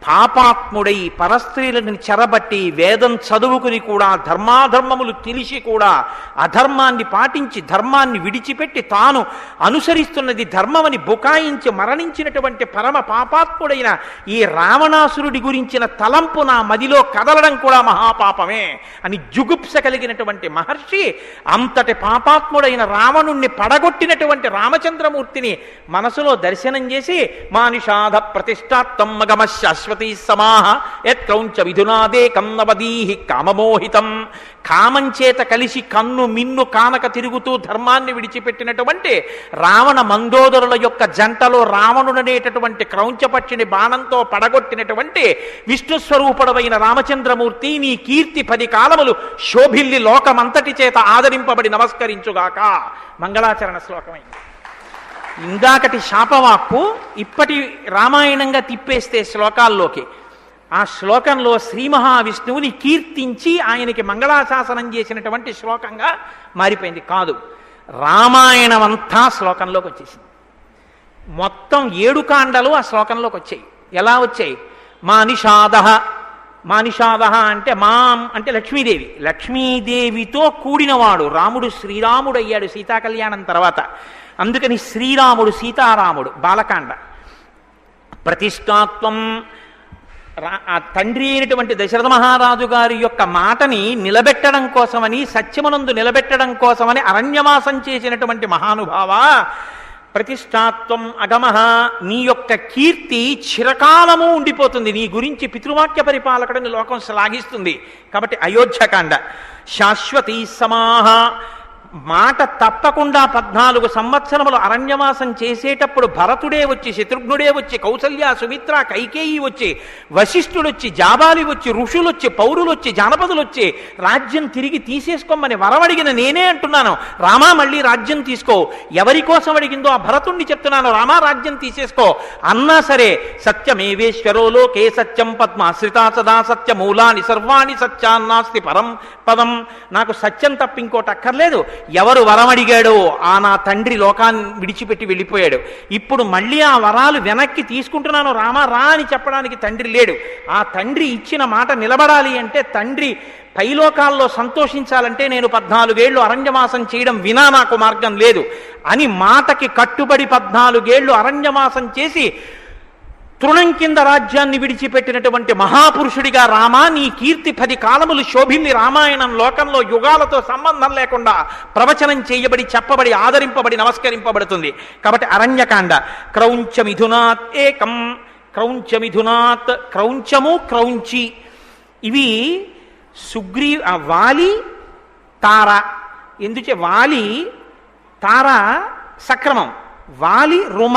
పాపాత్ముడై పరస్త్రీలను చెరబట్టి వేదం చదువుకుని కూడా ధర్మాధర్మములు తెలిసి కూడా అధర్మాన్ని పాటించి ధర్మాన్ని విడిచిపెట్టి తాను అనుసరిస్తున్నది ధర్మమని బుకాయించి మరణించినటువంటి పరమ పాపాత్ముడైన ఈ రావణాసురుడి గురించిన తలంపు నా మదిలో కదలడం కూడా మహాపాపమే అని జుగుప్స కలిగినటువంటి మహర్షి అంతటి పాపాత్ముడైన రావణుణ్ణి పడగొట్టినటువంటి రామచంద్రమూర్తిని మనసులో దర్శనం చేసి మానిషాధ ప్రతిష్టాత్తం మగమశ్శాశ్వ సమాహ యత్క్రౌంచ విధునాదేకం నవదీహి కామమోహితం. కామం చేత కలిసి కన్ను మిన్ను కానక తిరుగుతూ ధర్మాన్ని విడిచిపెట్టినటువంటి రావణ మందోదరుల యొక్క జంటలో రావణుడనేటటువంటి క్రౌంచపక్షిని బాణంతో పడగొట్టినటువంటి విష్ణుస్వరూపుడవైన రామచంద్రమూర్తి నీ కీర్తి 10 కాలములు శోభిల్లి లోకమంతటి చేత ఆదరింపబడి నమస్కరించుగాక. మంగళాచరణ శ్లోకమైంది. ఇందాకటి శాపవాక్కు ఇప్పటి రామాయణంగా తిప్పేస్తే శ్లోకాల్లోకి, ఆ శ్లోకంలో శ్రీ మహావిష్ణువుని కీర్తించి ఆయనకి మంగళాశాసనం చేసినటువంటి శ్లోకంగా మారిపోయింది. కాదు, రామాయణం అంతా శ్లోకంలోకి వచ్చేసింది. మొత్తం 7 కాండలు ఆ శ్లోకంలోకి వచ్చాయి. ఎలా వచ్చాయి? మా నిషాద మానిషాద అంటే మాం అంటే లక్ష్మీదేవి, లక్ష్మీదేవితో కూడినవాడు రాముడు. శ్రీరాముడు అయ్యాడు సీతా కళ్యాణం తర్వాత. అందుకని శ్రీరాముడు సీతారాముడు. బాలకాండ. ప్రతిష్టాత్వం, ఆ తండ్రి అయినటువంటి దశరథ మహారాజు గారి యొక్క మాటని నిలబెట్టడం కోసమని, సత్యమునందు నిలబెట్టడం కోసమని అరణ్యవాసం చేసినటువంటి మహానుభావ. ప్రతిష్టాత్వం అగమః, నీ యొక్క కీర్తి చిరకాలము ఉండిపోతుంది. నీ గురించి పితృవాక్య పరిపాలకుడిని లోకం శ్లాఘిస్తుంది. కాబట్టి అయోధ్యకాండ. శాశ్వతీ సమాహ, మాట తప్పకుండా 14 సంవత్సరములు అరణ్యవాసం చేసేటప్పుడు భరతుడే వచ్చి, శత్రుఘ్నుడే వచ్చి, కౌసల్య, సుమిత్ర, కైకేయి వచ్చి, వశిష్ఠుడు వచ్చి, జాబాలి వచ్చి, ఋషులు వచ్చి, పౌరులు వచ్చి, జానపదులు వచ్చి రాజ్యం తిరిగి తీసేసుకోమని వరమడిగిన నేనే అంటున్నాను, రామా మళ్ళీ రాజ్యం తీసుకో. ఎవరి కోసం అడిగిందో ఆ భరతుణ్ణి చెప్తున్నాను, రామా రాజ్యం తీసేసుకో అన్నా సరే, సత్యమేవేశ్వరో లోకే సత్యం పద్మాశ్రితా సదా సత్య మూలాని సర్వాణి సత్యాన్నాస్తి పరం పదం. నాకు సత్యం తప్ప ఇంకోటి అక్కర్లేదు. ఎవరు వరమడిగాడో ఆ నా తండ్రి లోకాన్ని విడిచిపెట్టి వెళ్ళిపోయాడు. ఇప్పుడు మళ్ళీ ఆ వరాలు వెనక్కి తీసుకుంటున్నాను, రామా రా అని చెప్పడానికి తండ్రి లేడు. ఆ తండ్రి ఇచ్చిన మాట నిలబడాలి అంటే, తండ్రి పైలోకాల్లో సంతోషించాలంటే నేను 14 ఏళ్లు అరణ్యవాసం చేయడం వినా నాకు మార్గం లేదు అని మాటకి కట్టుబడి 14 ఏళ్లు అరణ్యవాసం చేసి తృణం కింద రాజ్యాన్ని విడిచిపెట్టినటువంటి మహాపురుషుడిగా రామా, నీ కీర్తి 10 కాలములు శోభిల్లి రామాయణం లోకంలో యుగాలతో సంబంధం లేకుండా ప్రవచనం చేయబడి, చెప్పబడి, ఆదరింపబడి, నమస్కరింపబడుతుంది. కాబట్టి అరణ్యకాండ. క్రౌంచమిథునాత్ ఏకం, క్రౌంచమిథునాత్, క్రౌంచము క్రౌంచి ఇవి వాలి తార. ఎందుచే వాలి తార సక్రమం, వాలి రుమ,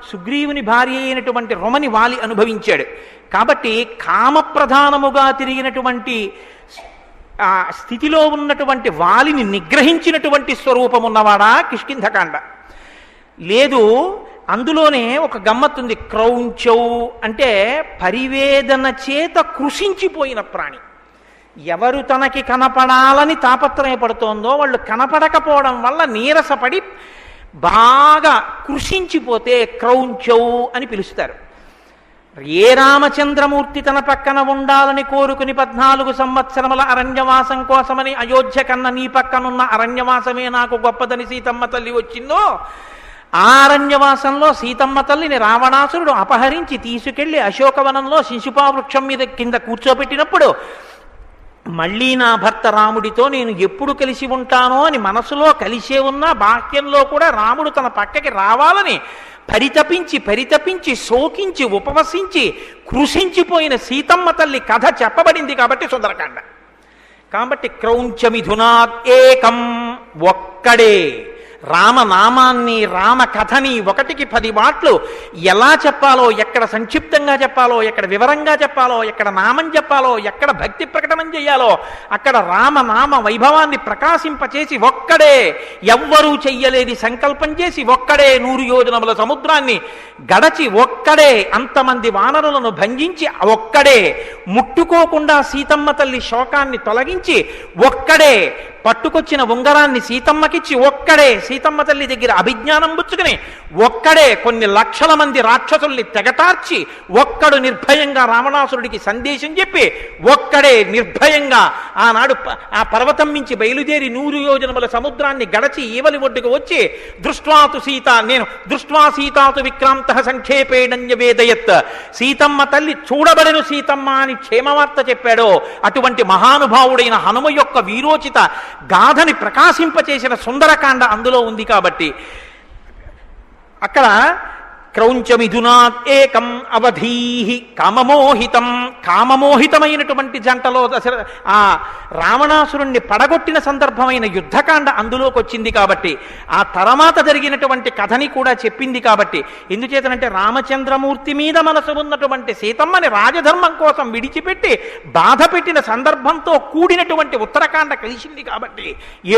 సుగ్రీవుని భార్య అయినటువంటి రుమని వాలి అనుభవించాడు. కాబట్టి కామప్రధానముగా తిరిగినటువంటి ఆ స్థితిలో ఉన్నటువంటి వాలిని నిగ్రహించినటువంటి స్వరూపమున్నవాడా కిష్కింధకాండ. లేదు, అందులోనే ఒక గమ్మత్తుంది. క్రౌంచౌ అంటే పరివేదన చేత కృషించిపోయిన ప్రాణి. ఎవరు తనకి కనపడాలని తాపత్రయపడుతోందో వాళ్ళు కనపడకపోవడం వల్ల నీరసపడి బాగా కృషించిపోతే క్రౌంచౌ అని పిలుస్తారు. ఏ రామచంద్రమూర్తి తన పక్కన ఉండాలని కోరుకుని 14 సంవత్సరముల అరణ్యవాసం కోసమని అయోధ్య కన్నా నీ పక్కనున్న అరణ్యవాసమే నాకు గొప్పదని సీతమ్మ తల్లి వచ్చిందో, ఆ అరణ్యవాసంలో సీతమ్మ తల్లిని రావణాసురుడు అపహరించి తీసుకెళ్లి అశోకవనంలో శిశుపావృక్షం మీద కింద కూర్చోబెట్టినప్పుడు మళ్ళీ నా భర్త రాముడితో నేను ఎప్పుడు కలిసి ఉంటానో అని మనసులో కలిసే ఉన్నా బాహ్యంలో కూడా రాముడు తన పక్కకి రావాలని పరితపించి శోకించి ఉపవసించి కృషించిపోయిన సీతమ్మ తల్లి కథ చెప్పబడింది. కాబట్టి సుందరకాండ. కాబట్టి క్రౌంచమిథునాత్ ఏకం, ఒక్కడే రామనామాన్ని, రామ కథని 1కి 10 మాటలు ఎలా చెప్పాలో, ఎక్కడ సంక్షిప్తంగా చెప్పాలో, ఎక్కడ వివరంగా చెప్పాలో, ఎక్కడ నామం చెప్పాలో, ఎక్కడ భక్తి ప్రకటనం చేయాలో అక్కడ రామనామ వైభవాన్ని ప్రకాశింపచేసి ఒక్కడే, ఎవ్వరూ చెయ్యలేది సంకల్పం చేసి ఒక్కడే 100 యోజనముల సముద్రాన్ని గడచి ఒక్కడే అంతమంది వానరులను భంజించి ఒక్కడే ముట్టుకోకుండా సీతమ్మ తల్లి శోకాన్ని తొలగించి ఒక్కడే పట్టుకొచ్చిన ఉంగరాన్ని సీతమ్మకిచ్చి ఒక్కడే సీతమ్మ తల్లి దగ్గర అభిజ్ఞానం పుచ్చుకుని ఒక్కడే కొన్ని లక్షల మంది రాక్షసుల్ని తెగటార్చి ఒక్కడు నిర్భయంగా రావణాసురుడికి సందేశం చెప్పి ఒక్కడే నిర్భయంగా ఆనాడు ఆ పర్వతం నుంచి బయలుదేరి 100 యోజనముల సముద్రాన్ని గడచి ఈవలి ఒడ్డుకు వచ్చి దృష్ట్వాతు సీత, నేను దృష్ట్వా సీతాతు విక్రాంత సంక్షేపేణ్య వేదయత్, సీతమ్మ తల్లి చూడబడెను సీతమ్మ అని క్షేమవార్త చెప్పాడో అటువంటి మహానుభావుడైన హనుమ యొక్క వీరోచిత గాథని ప్రకాశింపచేసిన సుందరకాండ అందులో ఉంది. కాబట్టి అక్కడ క్రౌంచమిథునాత్ ఏకం అవధీహి కామమోహితం, కామమోహితమైనటువంటి జంటలో ఆ రావణాసురుణ్ణి పడగొట్టిన సందర్భమైన యుద్ధకాండ అందులోకి వచ్చింది. కాబట్టి ఆ తర్వాత జరిగినటువంటి కథని కూడా చెప్పింది. కాబట్టి ఎందుచేతనంటే రామచంద్రమూర్తి మీద మనసు ఉన్నటువంటి సీతమ్మని రాజధర్మం కోసం విడిచిపెట్టి బాధ పెట్టిన సందర్భంతో కూడినటువంటి ఉత్తరకాండ కలిసింది. కాబట్టి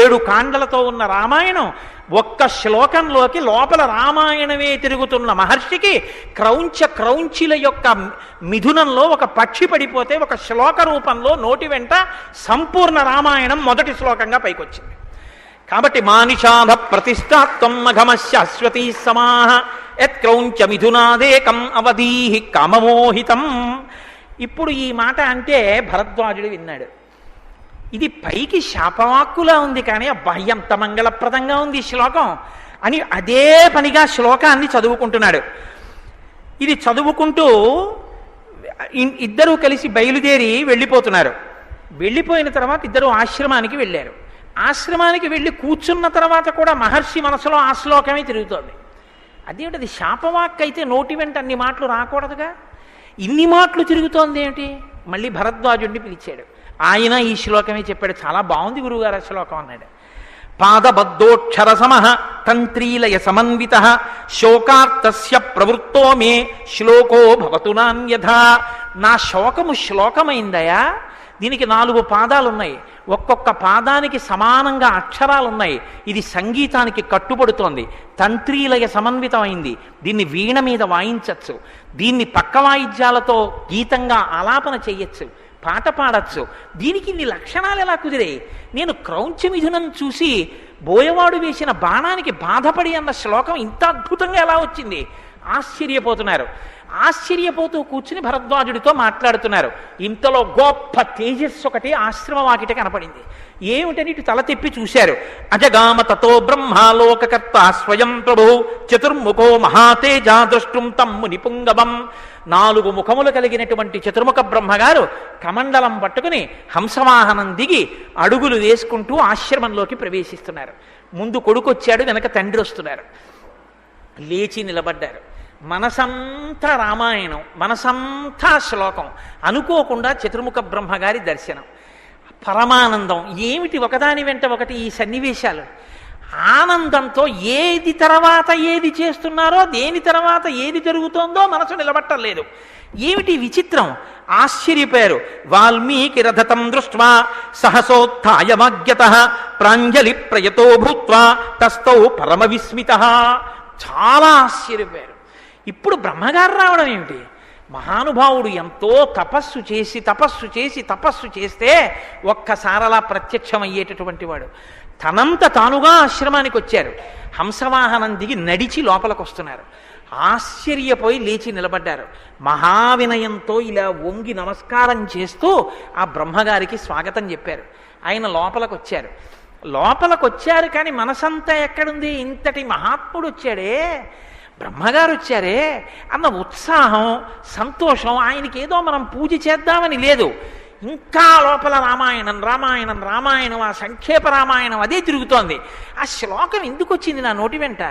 7 కాండలతో ఉన్న రామాయణం ఒక్క శ్లోకంలోకి లోపల రామాయణమే తిరుగుతున్న మహర్షికి క్రౌంచిల యొక్క మిథునంలో ఒక పక్షి పడిపోతే ఒక శ్లోక రూపంలో నోటి వెంట సంపూర్ణ రామాయణం మొదటి శ్లోకంగా పైకొచ్చింది. కాబట్టి మానిషాధ ప్రతిష్టాత్వం మఘమశాశ్వతీ సమాహ యత్క్రౌంచ మిథునాదేకం అవధీహి కామమోహితం. ఇప్పుడు ఈ మాట అంటే భరద్వాజుడు విన్నాడు. ఇది పైకి శాపవాక్కులా ఉంది కానీ అబ్బా ఎంత మంగళప్రదంగా ఉంది ఈ శ్లోకం అని అదే పనిగా శ్లోకాన్ని చదువుకుంటున్నాడు. ఇది చదువుకుంటూ ఇద్దరూ కలిసి బయలుదేరి వెళ్ళిపోతున్నారు. వెళ్ళిపోయిన తర్వాత ఇద్దరు ఆశ్రమానికి వెళ్ళారు. ఆశ్రమానికి వెళ్ళి కూర్చున్న తర్వాత కూడా మహర్షి మనసులో ఆ శ్లోకమే తిరుగుతోంది. అదేమిటది శాపవాక్ అయితే నోటి వెంట అన్ని మాటలు రాకూడదుగా, ఇన్ని మాటలు తిరుగుతోంది ఏమిటి? మళ్ళీ భరద్వాజుడిని పిలిచాడు. ఆయన ఈ శ్లోకమే చెప్పాడు. చాలా బాగుంది గురువుగారు ఆ శ్లోకం అన్నాడు. పాదబద్ధోక్షర సమః తంత్రీలయ సమన్విత శోకార్తస్య ప్రవృత్తో మే శ్లోకో భవతు నాన్యథా. నా శోకము శ్లోకమైందయా. దీనికి 4 పాదాలున్నాయి, ఒక్కొక్క పాదానికి సమానంగా అక్షరాలున్నాయి. ఇది సంగీతానికి కట్టుబడుతోంది, తంత్రీలయ సమన్వితమైంది. దీన్ని వీణ మీద వాయించచ్చు, దీన్ని పక్క వాయిద్యాలతో గీతంగా ఆలాపన చెయ్యొచ్చు, పాట పాడచ్చు. దీనికి ఇన్ని లక్షణాలు ఎలా కుదిరాయి? నేను క్రౌంచమిథునం చూసి బోయవాడు వేసిన బాణానికి బాధపడి అన్న శ్లోకం ఇంత అద్భుతంగా ఎలా వచ్చింది? ఆశ్చర్యపోతున్నారు. ఆశ్చర్యపోతూ కూర్చుని భరద్వాజుడితో మాట్లాడుతున్నారు. ఇంతలో గొప్ప తేజస్సు ఒకటి ఆశ్రమ వాకిట కనపడింది. ఏమిటని ఇటు తల తెప్పి చూశారు. అజగామ తతో బ్రహ్మాలోకకర్త స్వయం ప్రభు చతుర్ముఖో మహాతేజ ద్రష్టుం తమ్ము నిపుంగవం. 4 ముఖములు కలిగినటువంటి చతుర్ముఖ బ్రహ్మగారు కమండలం పట్టుకుని హంసవాహనం దిగి అడుగులు వేసుకుంటూ ఆశ్రమంలోకి ప్రవేశిస్తున్నారు. ముందు కొడుకొచ్చాడు, వెనక తండ్రి వస్తున్నారు. లేచి నిలబడ్డారు. మనసంతా రామాయణం, మనసంతా శ్లోకం. అనుకోకుండా చతుర్ముఖ బ్రహ్మగారి దర్శనం, పరమానందం. ఏమిటి ఒకదాని వెంట ఒకటి ఈ సన్నివేశాలు? ఆనందంతో ఏది తర్వాత ఏది చేస్తున్నారో, దేని తర్వాత ఏది జరుగుతోందో మనసు నిలబట్టలేదు. ఏమిటి విచిత్రం? ఆశ్చర్యపోయారు. వాల్మీకి రథతం దృష్ట్వా సహసోత్థాయమాగ్యతః ప్రాంజలి ప్రయతో భూత్వా తస్థౌ పరమ విస్మితః. చాలా ఆశ్చర్యపోయారు. ఇప్పుడు బ్రహ్మగారు రావడం ఏమిటి? మహానుభావుడు ఎంతో తపస్సు చేసి తపస్సు చేసి తపస్సు చేస్తే ఒక్కసారి అలా ప్రత్యక్షమయ్యేటటువంటి వాడు తనంత తానుగా ఆశ్రమానికి వచ్చారు. హంసవాహనం దిగి నడిచి లోపలికి వస్తున్నారు. ఆశ్చర్యపోయి లేచి నిలబడ్డారు. మహావినయంతో ఇలా వంగి నమస్కారం చేస్తూ ఆ బ్రహ్మగారికి స్వాగతం చెప్పారు. ఆయన లోపలికి వచ్చారు. లోపలికి వచ్చారు కానీ మనసంతా ఎక్కడుంది? ఇంతటి మహాత్ముడు వచ్చాడే, బ్రహ్మగారు వచ్చారే అన్న ఉత్సాహం, సంతోషం. ఆయనకి ఏదో మనం పూజ చేద్దామని లేదు. ఇంకా లోపల రామాయణం రామాయణం రామాయణం, ఆ సంక్షేప రామాయణం అదే తిరుగుతోంది. ఆ శ్లోకం ఎందుకు వచ్చింది నా నోటి వెంట?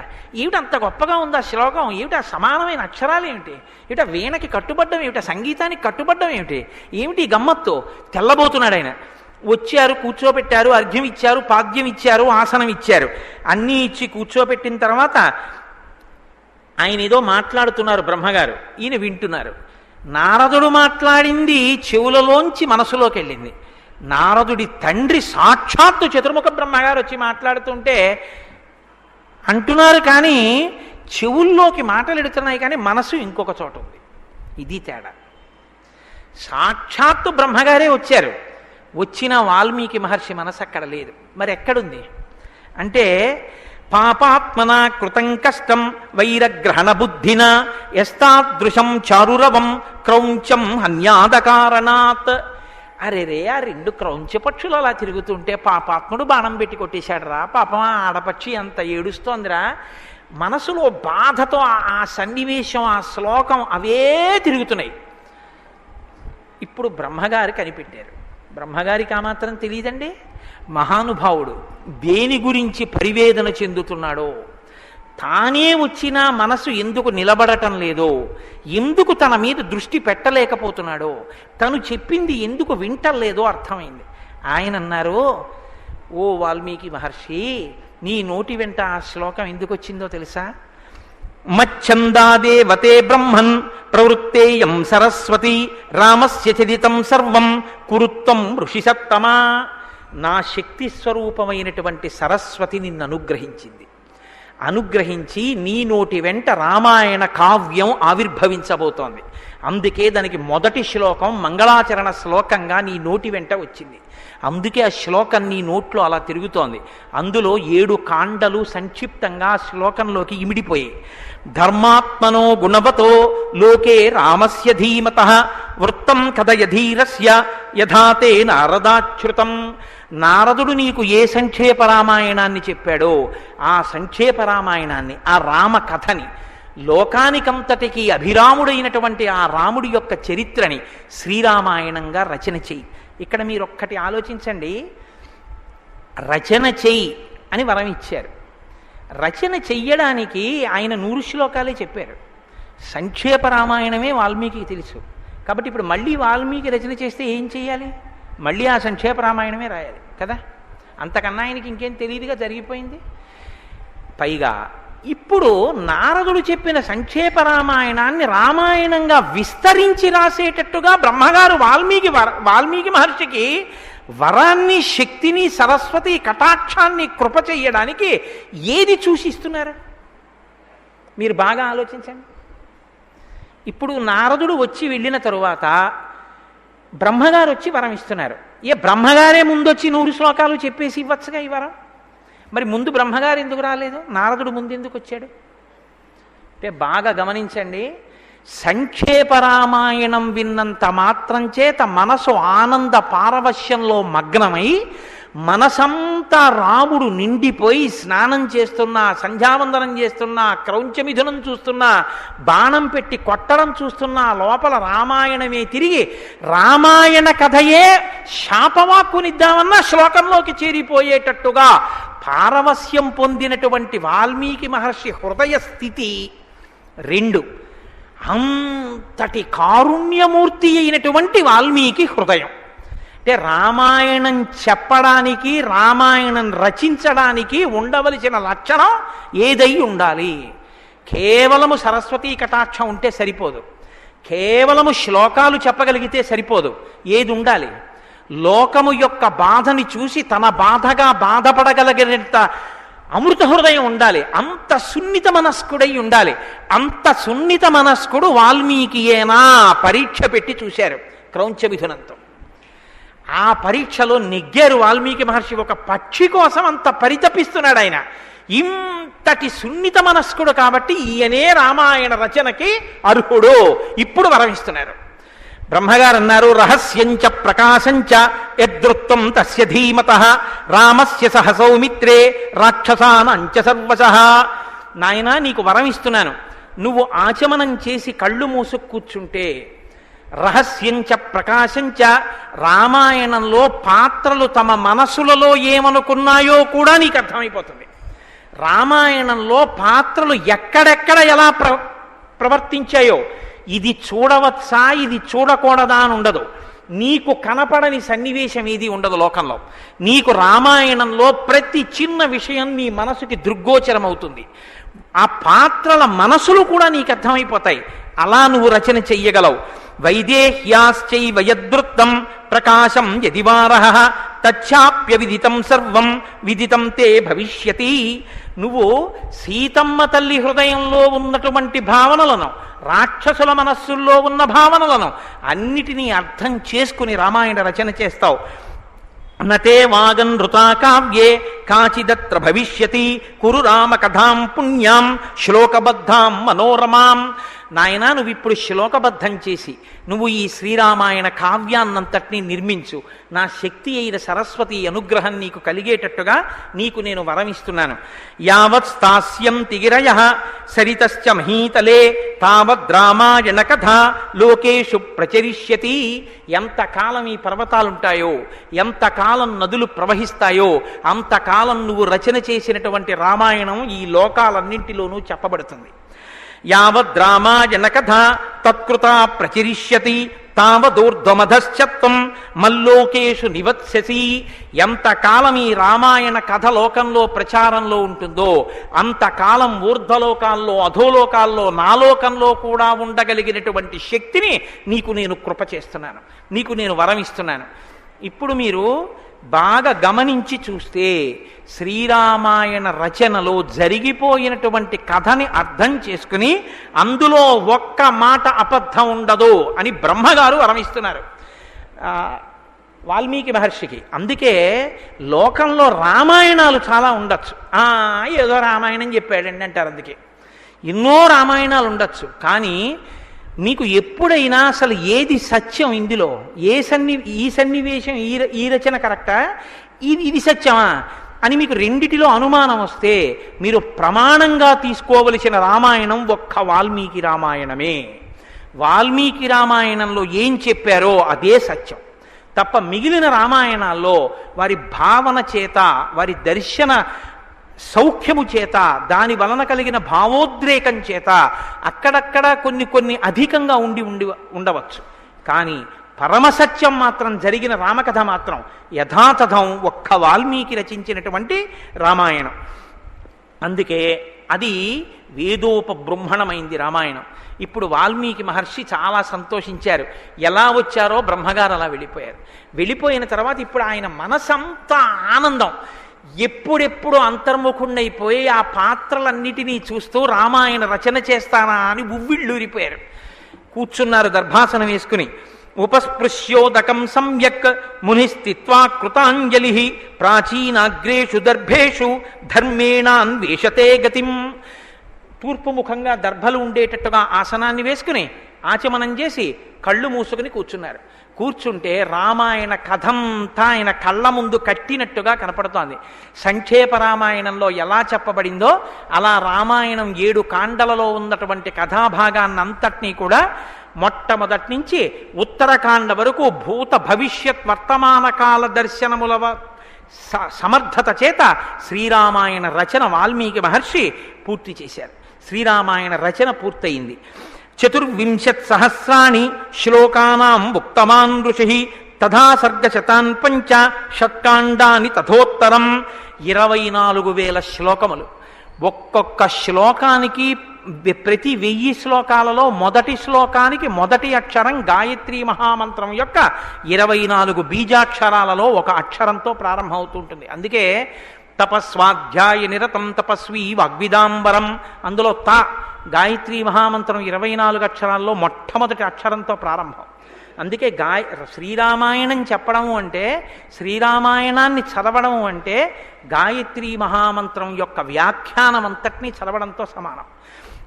ఏమిటి అంత గొప్పగా ఉంది ఆ శ్లోకం? ఏమిటి ఆ సమానమైన అక్షరాలు ఏమిటి? ఏమిటి వీణకి కట్టుబడ్డం ఏమిటి? సంగీతానికి కట్టుబడ్డం ఏమిటి? ఏమిటి గమ్మత్తు? తెల్లబోతున్నాడు ఆయన. వచ్చారు, కూర్చోబెట్టారు, అర్ఘ్యం ఇచ్చారు, పాద్యం ఇచ్చారు, ఆసనం ఇచ్చారు. అన్నీ ఇచ్చి కూర్చోబెట్టిన తర్వాత ఆయన ఏదో మాట్లాడుతున్నారు బ్రహ్మగారు. ఈయన వింటున్నారు. నారదుడు మాట్లాడింది చెవులలోంచి మనసులోకి వెళ్ళింది. నారదుడి తండ్రి సాక్షాత్తు చతుర్ముఖ బ్రహ్మగారు వచ్చి మాట్లాడుతుంటే అంటున్నారు కానీ చెవుల్లోకి మాటలు ఎడుతున్నాయి కానీ మనసు ఇంకొక చోట ఉంది. ఇది తేడా. సాక్షాత్తు బ్రహ్మగారే వచ్చారు. వచ్చిన వాల్మీకి మహర్షి మనసు అక్కడ లేదు. మరి ఎక్కడుంది అంటే పాపాత్మనా కృతం కష్టం వైరగ్రహణ బుద్ధిన యస్తాదృశం చారురవం క్రౌంచం హన్యాదకారణాత్. అరే రే, ఆ 2 క్రౌంచ పక్షులు అలా తిరుగుతుంటే పాపాత్ముడు బాణం పెట్టి కొట్టేశాడు రా, పాపం ఆ ఆడపక్షి అంత ఏడుస్తోందిరా. మనసులో బాధతో ఆ సన్నివేశం, ఆ శ్లోకం అవే తిరుగుతున్నాయి. ఇప్పుడు బ్రహ్మగారు కనిపెట్టారు. బ్రహ్మగారికి ఆ మాత్రం తెలియదండి. మహానుభావుడు దేని గురించి పరివేదన చెందుతున్నాడో, తానే వచ్చినా మనసు ఎందుకు నిలబడటం లేదో, ఎందుకు తన మీద దృష్టి పెట్టలేకపోతున్నాడో, తను చెప్పింది ఎందుకు వింటలేదో అర్థమైంది. ఆయన అన్నారు, ఓ వాల్మీకి మహర్షి, నీ నోటి వెంట ఆ శ్లోకం ఎందుకు వచ్చిందో తెలుసా? మచ్చందాదేవతే బ్రహ్మన్ ప్రవృత్తేయం సరస్వతి రామస్య చదితం సర్వం కురుత్వం ఋషిసత్తమా. నా శక్తి స్వరూపమైనటువంటి సరస్వతి నిన్ను అనుగ్రహించింది. అనుగ్రహించి నీ నోటి వెంట రామాయణ కావ్యం ఆవిర్భవించబోతోంది. అందుకే దానికి మొదటి శ్లోకం మంగళాచరణ శ్లోకంగా నీ నోటి వెంట వచ్చింది. అందుకే ఆ శ్లోకం నీ నోట్లో అలా తిరుగుతోంది. అందులో 7 కాండలు సంక్షిప్తంగా ఆ శ్లోకంలోకి ఇమిడిపోయాయి. ధర్మాత్మనో గుణవతో లోకే రామస్య ధీమతః వృత్తం కథయధీరస్య యథాతే నారదాచ్యుతం. నారదుడు నీకు ఏ సంక్షేప రామాయణాన్ని చెప్పాడో ఆ సంక్షేప రామాయణాన్ని, ఆ రామ కథని, లోకానికంతటికి అభిరాముడైనటువంటి ఆ రాముడి యొక్క చరిత్రని శ్రీరామాయణంగా రచన చెయ్యి. ఇక్కడ మీరు ఒక్కటి ఆలోచించండి. రచన చెయ్యి అని వరం ఇచ్చారు. రచన చెయ్యడానికి ఆయన 100 శ్లోకాలే చెప్పారు. సంక్షేప రామాయణమే వాల్మీకి తెలుసు. కాబట్టి ఇప్పుడు మళ్ళీ వాల్మీకి రచన చేస్తే ఏం చెయ్యాలి? మళ్ళీ ఆ సంక్షేప రామాయణమే రాయాలి కదా. అంతకన్నా ఆయనకి ఇంకేం తెలియదుగా, జరిగిపోయింది. పైగా ఇప్పుడు నారదుడు చెప్పిన సంక్షేప రామాయణాన్ని రామాయణంగా విస్తరించి రాసేటట్టుగా బ్రహ్మగారు వాల్మీకి మహర్షికి వరాన్ని, శక్తిని, సరస్వతి కటాక్షాన్ని కృప చెయ్యడానికి ఏది చూసిస్తున్నారు? మీరు బాగా ఆలోచించండి. ఇప్పుడు నారదుడు వచ్చి వెళ్ళిన తరువాత బ్రహ్మగారు వచ్చి వరం ఇస్తున్నారు. బ్రహ్మగారే ముందొచ్చి 100 శ్లోకాలు చెప్పేసి ఇవ్వచ్చుగా ఈ వరం. మరి ముందు బ్రహ్మగారు ఎందుకు రాలేదు? నారదుడు ముందు ఎందుకు వచ్చాడు? అంటే బాగా గమనించండి. సంక్షేప రామాయణం విన్నంత మాత్రం చేత మనసు ఆనంద పారవశ్యంలో మగ్నమై మనసంతా రాముడు నిండిపోయి స్నానం చేస్తున్నా, సంధ్యావందనం చేస్తున్నా, క్రౌంచమిథునం చూస్తున్నా, బాణం పెట్టి కొట్టడం చూస్తున్నా, లోపల రామాయణమే తిరిగి రామాయణ కథయే శాపవాక్కునిద్దామన్న శ్లోకంలోకి చేరిపోయేటట్టుగా పారవస్యం పొందినటువంటి వాల్మీకి మహర్షి హృదయ స్థితి 2. అంతటి కారుణ్యమూర్తి అయినటువంటి వాల్మీకి హృదయం. అంటే రామాయణం చెప్పడానికి, రామాయణం రచించడానికి ఉండవలసిన లక్షణం ఏదై ఉండాలి? కేవలము సరస్వతీ కటాక్షం ఉంటే సరిపోదు. కేవలము శ్లోకాలు చెప్పగలిగితే సరిపోదు. ఏది ఉండాలి? లోకము యొక్క బాధని చూసి తన బాధగా బాధపడగలిగినంత అమృత హృదయం ఉండాలి. అంత సున్నిత మనస్కుడై ఉండాలి. అంత సున్నిత మనస్కుడు వాల్మీకియేనా పరీక్ష పెట్టి చూశారు క్రౌంచమిథునంతో. ఆ పరీక్షలో నెగ్గారు వాల్మీకి మహర్షి. ఒక పక్షి కోసం అంత పరితపిస్తున్నాడు ఆయన. ఇంతటి సున్నిత మనస్కుడు కాబట్టి ఈయనే రామాయణ రచనకి అర్హుడు. ఇప్పుడు వరమిస్తున్నారు. బ్రహ్మగారు అన్నారు, రహస్యంచ ప్రకాశంచ యదృత్తం తస్య ధీమతః రామస్య సహ సౌమిత్రే రాక్షసానంచ సర్వశః. నాయనా, నీకు వరం ఇస్తున్నాను. నువ్వు ఆచమనం చేసి కళ్ళు మూసుకు కూర్చుంటే రహస్యంచ ప్రకాశంచ, రామాయణంలో పాత్రలు తమ మనసులలో ఏమనుకున్నాయో కూడా నీకు అర్థమైపోతుంది. రామాయణంలో పాత్రలు ఎక్కడెక్కడ ఎలా ప్రవర్తించాయో, ఇది చూడవచ్చా, ఇది చూడకూడదా అని ఉండదు. నీకు కనపడని సన్నివేశం ఏది ఉండదు లోకంలో. నీకు రామాయణంలో ప్రతి చిన్న విషయం నీ మనసుకి దృగ్గోచరం అవుతుంది. ఆ పాత్రల మనసులు కూడా నీకు అర్థమైపోతాయి. అలా నువ్వు రచన చెయ్యగలవు. వైదేహ్యాశ్చైవ యద్వృత్తం ప్రకాశం యదివారః తచ్చాప్య విదితం సర్వం విదితం తే భవిష్యతి. నువ్వు సీతమ్మ తల్లి హృదయంలో ఉన్నటువంటి భావనలను, రాక్షసుల మనస్సుల్లో ఉన్న భావనలను అన్నిటినీ అర్థం చేసుకుని రామాయణ రచన చేస్తావు. నతే వాగనృతా కావ్యే కాచిదత్ర భవిష్యతి కురు రామ కథాం పుణ్యాం శ్లోకబద్ధాం మనోరమాం. నాయనా, నువ్వు ఇప్పుడు శ్లోకబద్ధం చేసి నువ్వు ఈ శ్రీరామాయణ కావ్యాన్నంతటినీ నిర్మించు. నా శక్తి అయిన సరస్వతి అనుగ్రహం నీకు కలిగేటట్టుగా నీకు నేను వరమిస్తున్నాను. యావత్ స్థాస్యంతి గిరయః సరితశ్చ మహీతలే తావద్ రామాయణ కథ లోకేషు ప్రచరిష్యతి. ఎంతకాలం ఈ పర్వతాలుంటాయో, ఎంతకాలం నదులు ప్రవహిస్తాయో అంతకాలం నువ్వు రచన చేసినటువంటి రామాయణం ఈ లోకాలన్నింటిలోనూ చెప్పబడుతుంది. యావద్ రామాయణ కథ తత్కృత ప్రచరిష్యతి తావదూర్ధ్వమధశ్చత్వం మల్లోకేషు నివత్స్యసి. ఎంతకాలం ఈ రామాయణ కథ లోకంలో ప్రచారంలో ఉంటుందో అంతకాలం ఊర్ధ్వలోకాల్లో, అధోలోకాల్లో, నాలోకంలో కూడా ఉండగలిగినటువంటి శక్తిని నీకు నేను కృప చేస్తున్నాను, నీకు నేను వరం ఇస్తున్నాను. ఇప్పుడు మీరు బాగా గమనించి చూస్తే శ్రీరామాయణ రచనలో జరిగిపోయినటువంటి కథని అర్థం చేసుకుని అందులో ఒక్క మాట అబద్ధం ఉండదు అని బ్రహ్మగారు వరమిస్తున్నారు వాల్మీకి మహర్షికి. అందుకే లోకంలో రామాయణాలు చాలా ఉండొచ్చు. ఏదో రామాయణం చెప్పాడండి అంటారు. అందుకే ఎన్నో రామాయణాలు ఉండొచ్చు. కానీ మీకు ఎప్పుడైనా అసలు ఏది సత్యం, ఇందులో ఈ సన్నివేశం ఈ రచన కరెక్టా, ఇది సత్యమా అని మీకు రెండిటిలో అనుమానం వస్తే మీరు ప్రమాణంగా తీసుకోవలసిన రామాయణం ఒక్క వాల్మీకి రామాయణమే. వాల్మీకి రామాయణంలో ఏం చెప్పారో అదే సత్యం తప్ప మిగిలిన రామాయణాల్లో వారి భావన చేత, వారి దర్శన సౌఖ్యము చేత, దాని వలన కలిగిన భావోద్రేకం చేత అక్కడక్కడ కొన్ని అధికంగా ఉండవచ్చు. కానీ పరమసత్యం మాత్రం జరిగిన రామకథ మాత్రం యథాతథం ఒక్క వాల్మీకి రచించినటువంటి రామాయణం. అందుకే అది వేదోపబృంహణమైంది రామాయణం. ఇప్పుడు వాల్మీకి మహర్షి చాలా సంతోషించారు. ఎలా వచ్చారో బ్రహ్మగారు అలా వెళ్ళిపోయారు. వెళ్ళిపోయిన తర్వాత ఇప్పుడు ఆయన మనసంతా ఆనందం. ఎప్పుడెప్పుడు అంతర్ముఖుండైపోయి ఆ పాత్రలన్నిటినీ చూస్తూ రామాయణ రచన చేస్తానా అని ఉవ్విళ్ళూరిపోయారు. కూర్చున్నారు దర్భాసనం వేసుకుని. ఉపస్పృశ్యోదకం సమ్యక్ మునిస్థిత్వా కృతాంజలి ప్రాచీనాగ్రేషు దర్భేషు ధర్మేణాన్వేషతే గతిం. తూర్పు ముఖంగా దర్భలు ఉండేటట్టుగా ఆసనాన్ని వేసుకుని ఆచమనం చేసి కళ్ళు మూసుకుని కూర్చున్నారు. కూర్చుంటే రామాయణ కథంతా ఆయన కళ్ళ ముందు కట్టినట్టుగా కనపడుతోంది. సంక్షేప రామాయణంలో ఎలా చెప్పబడిందో అలా రామాయణం 7 కాండలలో ఉన్నటువంటి కథాభాగాన్నంతటినీ కూడా మొట్టమొదటి నుంచి ఉత్తరకాండ వరకు భూత భవిష్యత్ వర్తమాన కాల దర్శనముల సమర్థత చేత శ్రీరామాయణ రచన వాల్మీకి మహర్షి పూర్తి చేశారు. శ్రీరామాయణ రచన పూర్తయింది. 24,000 శ్లోకానాం ఉక్తమాన్ ఋషి తథా సర్గశతాన్ 5 షట్కాండాని తథోత్తరం. 24,000 శ్లోకములు. ఒక్కొక్క శ్లోకానికి ప్రతి 1000 శ్లోకాలలో మొదటి శ్లోకానికి మొదటి అక్షరం గాయత్రీ మహామంత్రం యొక్క 24 బీజాక్షరాలలో ఒక అక్షరంతో ప్రారంభమవుతుంటుంది. అందుకే తపస్వాధ్యాయ నిరతం తపస్వీ వాగ్విదాంబరం, అందులో గాయత్రీ మహామంత్రం 24 అక్షరాల్లో మొట్టమొదటి అక్షరంతో ప్రారంభం. అందుకే శ్రీరామాయణం చెప్పడము అంటే, శ్రీరామాయణాన్ని చదవడము అంటే గాయత్రీ మహామంత్రం యొక్క వ్యాఖ్యానం అంతటినీ చదవడంతో సమానం.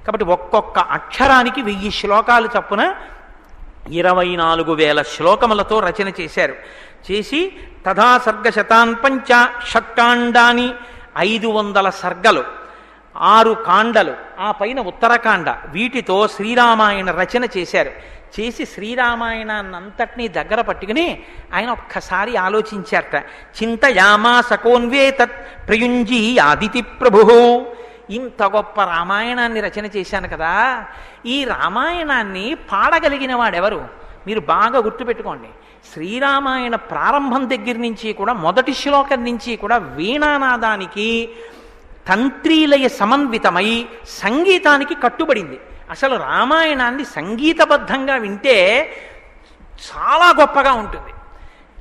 కాబట్టి ఒక్కొక్క అక్షరానికి 1000 శ్లోకాలు చప్పున 24,000 శ్లోకములతో రచన చేశారు. చేసి తథా సర్గశతాన్ 5 షట్కాండాని 500 సర్గలు, 6 కాండలు, ఆ పైన ఉత్తరకాండ, వీటితో శ్రీరామాయణ రచన చేశారు. చేసి శ్రీరామాయణాన్నంతటినీ దగ్గర పట్టుకుని ఆయన ఒక్కసారి ఆలోచించారట. చింతయామాసకోన్వేతత్ ప్రయుంజీ ఆదితి ప్రభు. ఇంత గొప్ప రామాయణాన్ని రచన చేశాను కదా, ఈ రామాయణాన్ని పాడగలిగిన వాడెవరు? మీరు బాగా గుర్తుపెట్టుకోండి. శ్రీరామాయణ ప్రారంభం దగ్గర నుంచి కూడా మొదటి శ్లోకం నుంచి కూడా వీణానాదానికి తంత్రీలయ సమన్వితమై సంగీతానికి కట్టుబడింది. అసలు రామాయణాన్ని సంగీతబద్ధంగా వింటే చాలా గొప్పగా ఉంటుంది.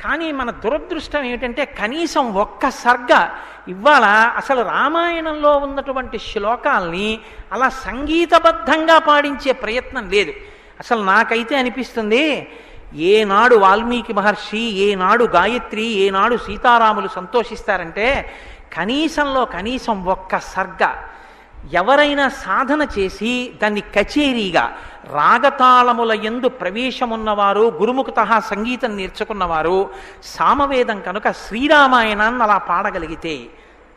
కానీ మన దురదృష్టం ఏమిటంటే కనీసం ఒక్క సర్గ ఇవాళ అసలు రామాయణంలో ఉన్నటువంటి శ్లోకాల్ని అలా సంగీతబద్ధంగా పాడించే ప్రయత్నం లేదు. అసలు నాకైతే అనిపిస్తుంది, ఏనాడు వాల్మీకి మహర్షి, ఏనాడు గాయత్రి, ఏనాడు సీతారాములు సంతోషిస్తారంటే కనీసంలో కనీసం ఒక్క సర్గ ఎవరైనా సాధన చేసి దాన్ని కచేరీగా రాగతాళముల యందు ప్రవేశమున్నవారు, గురుముఖత సంగీతం నేర్చుకున్నవారు, సామవేదం కనుక శ్రీరామాయణాన్ని అలా పాడగలిగితే,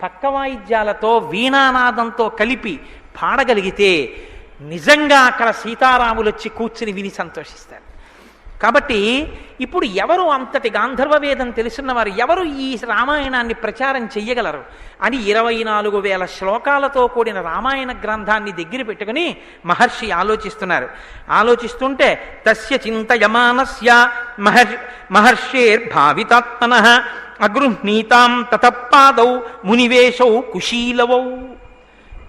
పక్క వాయిద్యాలతో వీణానాదంతో కలిపి పాడగలిగితే నిజంగా అక్కడ సీతారాములు వచ్చి కూర్చుని విని సంతోషిస్తారు. కాబట్టి ఇప్పుడు ఎవరు అంతటి గాంధర్వ వేదం తెలుసున్నవారు ఎవరు ఈ రామాయణాన్ని ప్రచారం చెయ్యగలరు అని 24,000 శ్లోకాలతో కూడిన రామాయణ గ్రంథాన్ని దగ్గర పెట్టుకుని మహర్షి ఆలోచిస్తున్నారు. ఆలోచిస్తుంటే తస్య చింతయమానస్య మహర్షేర్భావితాత్మనః అగృహ్ణీతాం తతపాదౌ మునివేశౌ కుశీలవౌ.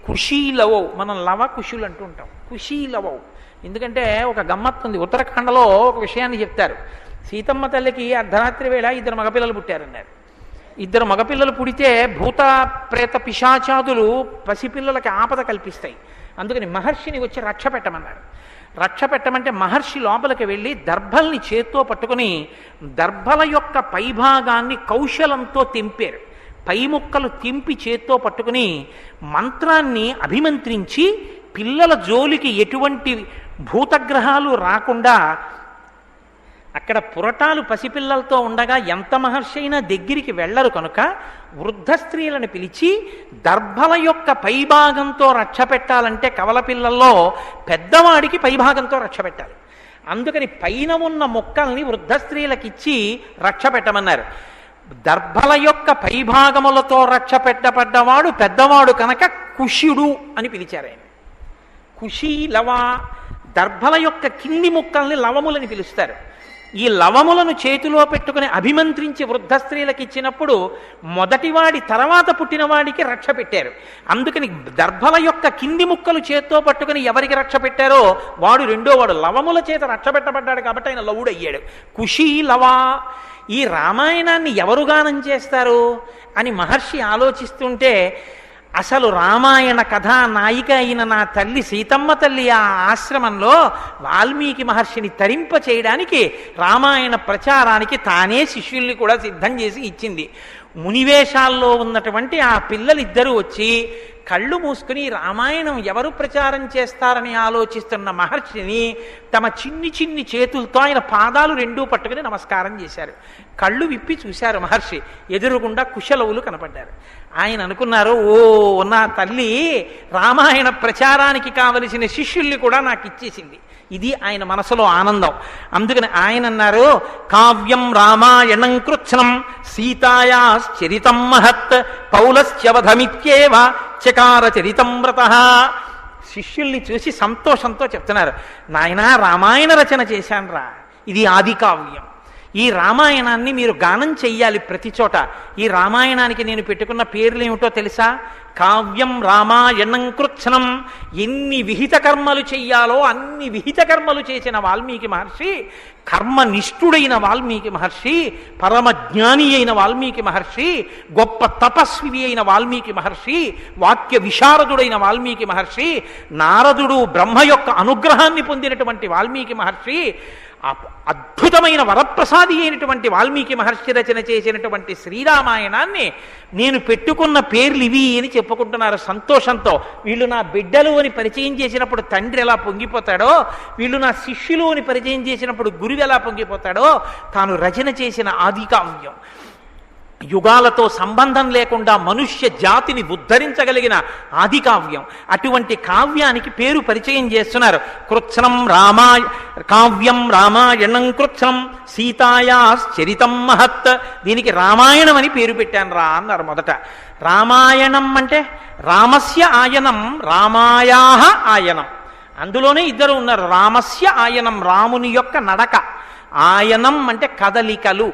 కుశీలవౌ, మనం లవ కుశులు అంటూ ఉంటాం. కుశీలవౌ ఎందుకంటే ఒక గమ్మత్తుంది. ఉత్తరాఖండలో ఒక విషయాన్ని చెప్తారు. సీతమ్మ తల్లికి అర్ధరాత్రి వేళ 2 మగపిల్లలు పుట్టారన్నారు. 2 మగపిల్లలు పుడితే భూత ప్రేత పిశాచాదులు పసిపిల్లలకి ఆపద కల్పిస్తాయి. అందుకని మహర్షిని వచ్చి రక్ష పెట్టమన్నారు. రక్ష పెట్టమంటే మహర్షి లోపలికి వెళ్ళి దర్భల్ని చేత్తో పట్టుకుని దర్భల యొక్క పైభాగాన్ని కౌశలంతో తెంపారు. పై ముక్కలు తెంపి చేత్తో పట్టుకుని మంత్రాన్ని అభిమంత్రించి పిల్లల జోలికి ఎటువంటి భూతగ్రహాలు రాకుండా, అక్కడ పురటాలు పసిపిల్లలతో ఉండగా ఎంత మహర్షి అయినా దగ్గరికి వెళ్ళరు కనుక వృద్ధ స్త్రీలను పిలిచి దర్భల యొక్క పైభాగంతో రక్ష పెట్టాలంటే కవల పిల్లల్లో పెద్దవాడికి పైభాగంతో రక్ష పెట్టాలి. అందుకని పైన ఉన్న మొక్కల్ని వృద్ధ స్త్రీలకిచ్చి రక్ష పెట్టమన్నారు. దర్భల యొక్క పైభాగములతో రక్ష పెట్టబడ్డవాడు పెద్దవాడు కనుక కుశుడు అని పిలిచారు ఆయన. కుశీ లవ, దర్భల యొక్క కింది ముక్కల్ని లవములని పిలుస్తారు. ఈ లవములను చేతిలో పెట్టుకుని అభిమంత్రించి వృద్ధ స్త్రీలకు ఇచ్చినప్పుడు మొదటివాడి తర్వాత పుట్టినవాడికి రక్ష పెట్టారు. అందుకని దర్భల యొక్క కింది ముక్కలు చేత్తో పట్టుకుని ఎవరికి రక్ష పెట్టారో వాడు రెండోవాడు. లవముల చేత రక్ష పెట్టబడ్డాడు కాబట్టి ఆయన లవుడు అయ్యాడు. కుశీ లవా. ఈ రామాయణాన్ని ఎవరు గానం చేస్తారు అని మహర్షి ఆలోచిస్తుంటే, అసలు రామాయణ కథా నాయిక అయిన నా తల్లి సీతమ్మ తల్లి ఆ ఆశ్రమంలో వాల్మీకి మహర్షిని తరింప చేయడానికి రామాయణ ప్రచారానికి తానే శిష్యుల్ని కూడా సిద్ధం చేసి ఇచ్చింది. మునివేషాల్లో ఉన్నటువంటి ఆ పిల్లలిద్దరూ వచ్చి కళ్ళు మూసుకుని రామాయణం ఎవరు ప్రచారం చేస్తారని ఆలోచిస్తున్న మహర్షిని తమ చిన్ని చిన్ని చేతులతో ఆయన పాదాలు రెండూ పట్టుకుని నమస్కారం చేశారు. కళ్ళు విప్పి చూశారు మహర్షి. ఎదురుగుండా కుశలవులు కనపడ్డారు. ఆయన అనుకున్నారు, ఓ నా తల్లి రామాయణ ప్రచారానికి కావలసిన శిష్యుల్ని కూడా నాకు ఇచ్చేసింది. ఇది ఆయన మనసులో ఆనందం. అందుకని ఆయన అన్నారు, కావ్యం రామాయణం కృత్స్నం సీతాయాశ్చరితం మహత్ పౌలశ్చవధమిత్యేవ చకార చరితం వ్రతః. శిష్యుల్ని చూసి సంతోషంతో చెప్తున్నారు, నాయనా రామాయణ రచన చేశానురా, ఇది ఆది కావ్యం. ఈ రామాయణాన్ని మీరు గానం చెయ్యాలి ప్రతి చోట. ఈ రామాయణానికి నేను పెట్టుకున్న పేర్లు ఏమిటో తెలుసా? కావ్యం రామాయణం కృత్స్నం. ఎన్ని విహిత కర్మలు చెయ్యాలో అన్ని విహిత కర్మలు చేసిన వాల్మీకి మహర్షి, కర్మనిష్ఠుడైన వాల్మీకి మహర్షి, పరమజ్ఞాని అయిన వాల్మీకి మహర్షి, గొప్ప తపస్వి అయిన వాల్మీకి మహర్షి, వాక్య విశారదుడైన వాల్మీకి మహర్షి, నారదుడు బ్రహ్మ యొక్క అనుగ్రహాన్ని పొందినటువంటి వాల్మీకి మహర్షి, అద్భుతమైన వరప్రసాది అయినటువంటి వాల్మీకి మహర్షి రచన చేసినటువంటి శ్రీరామాయణాన్ని నేను పెట్టుకున్న పేర్లు ఇవి అని చెప్పుకుంటున్నారు సంతోషంతో. వీళ్ళు నా బిడ్డలు అని పరిచయం చేసినప్పుడు తండ్రి ఎలా పొంగిపోతాడో, వీళ్ళు నా శిష్యులు అని పరిచయం చేసినప్పుడు గురువు ఎలా పొంగిపోతాడో, తాను రచన చేసిన ఆది కావ్యం, యుగాలతో సంబంధం లేకుండా మనుష్య జాతిని ఉద్ధరించగలిగిన ఆది కావ్యం. అటువంటి కావ్యానికి పేరు పరిచయం చేస్తున్నారు. కృత్స్నం కావ్యం రామాయణం కృత్స్నం సీతాయాశ్చరితం మహత్. దీనికి రామాయణం అని పేరు పెట్టాను రా అన్నారు మొదట. రామాయణం అంటే రామస్య ఆయనం, రామాయాహ ఆయనం. అందులోనే ఇద్దరు ఉన్నారు. రామస్య ఆయనం, రాముని యొక్క నడక. ఆయనం అంటే కదలికలు.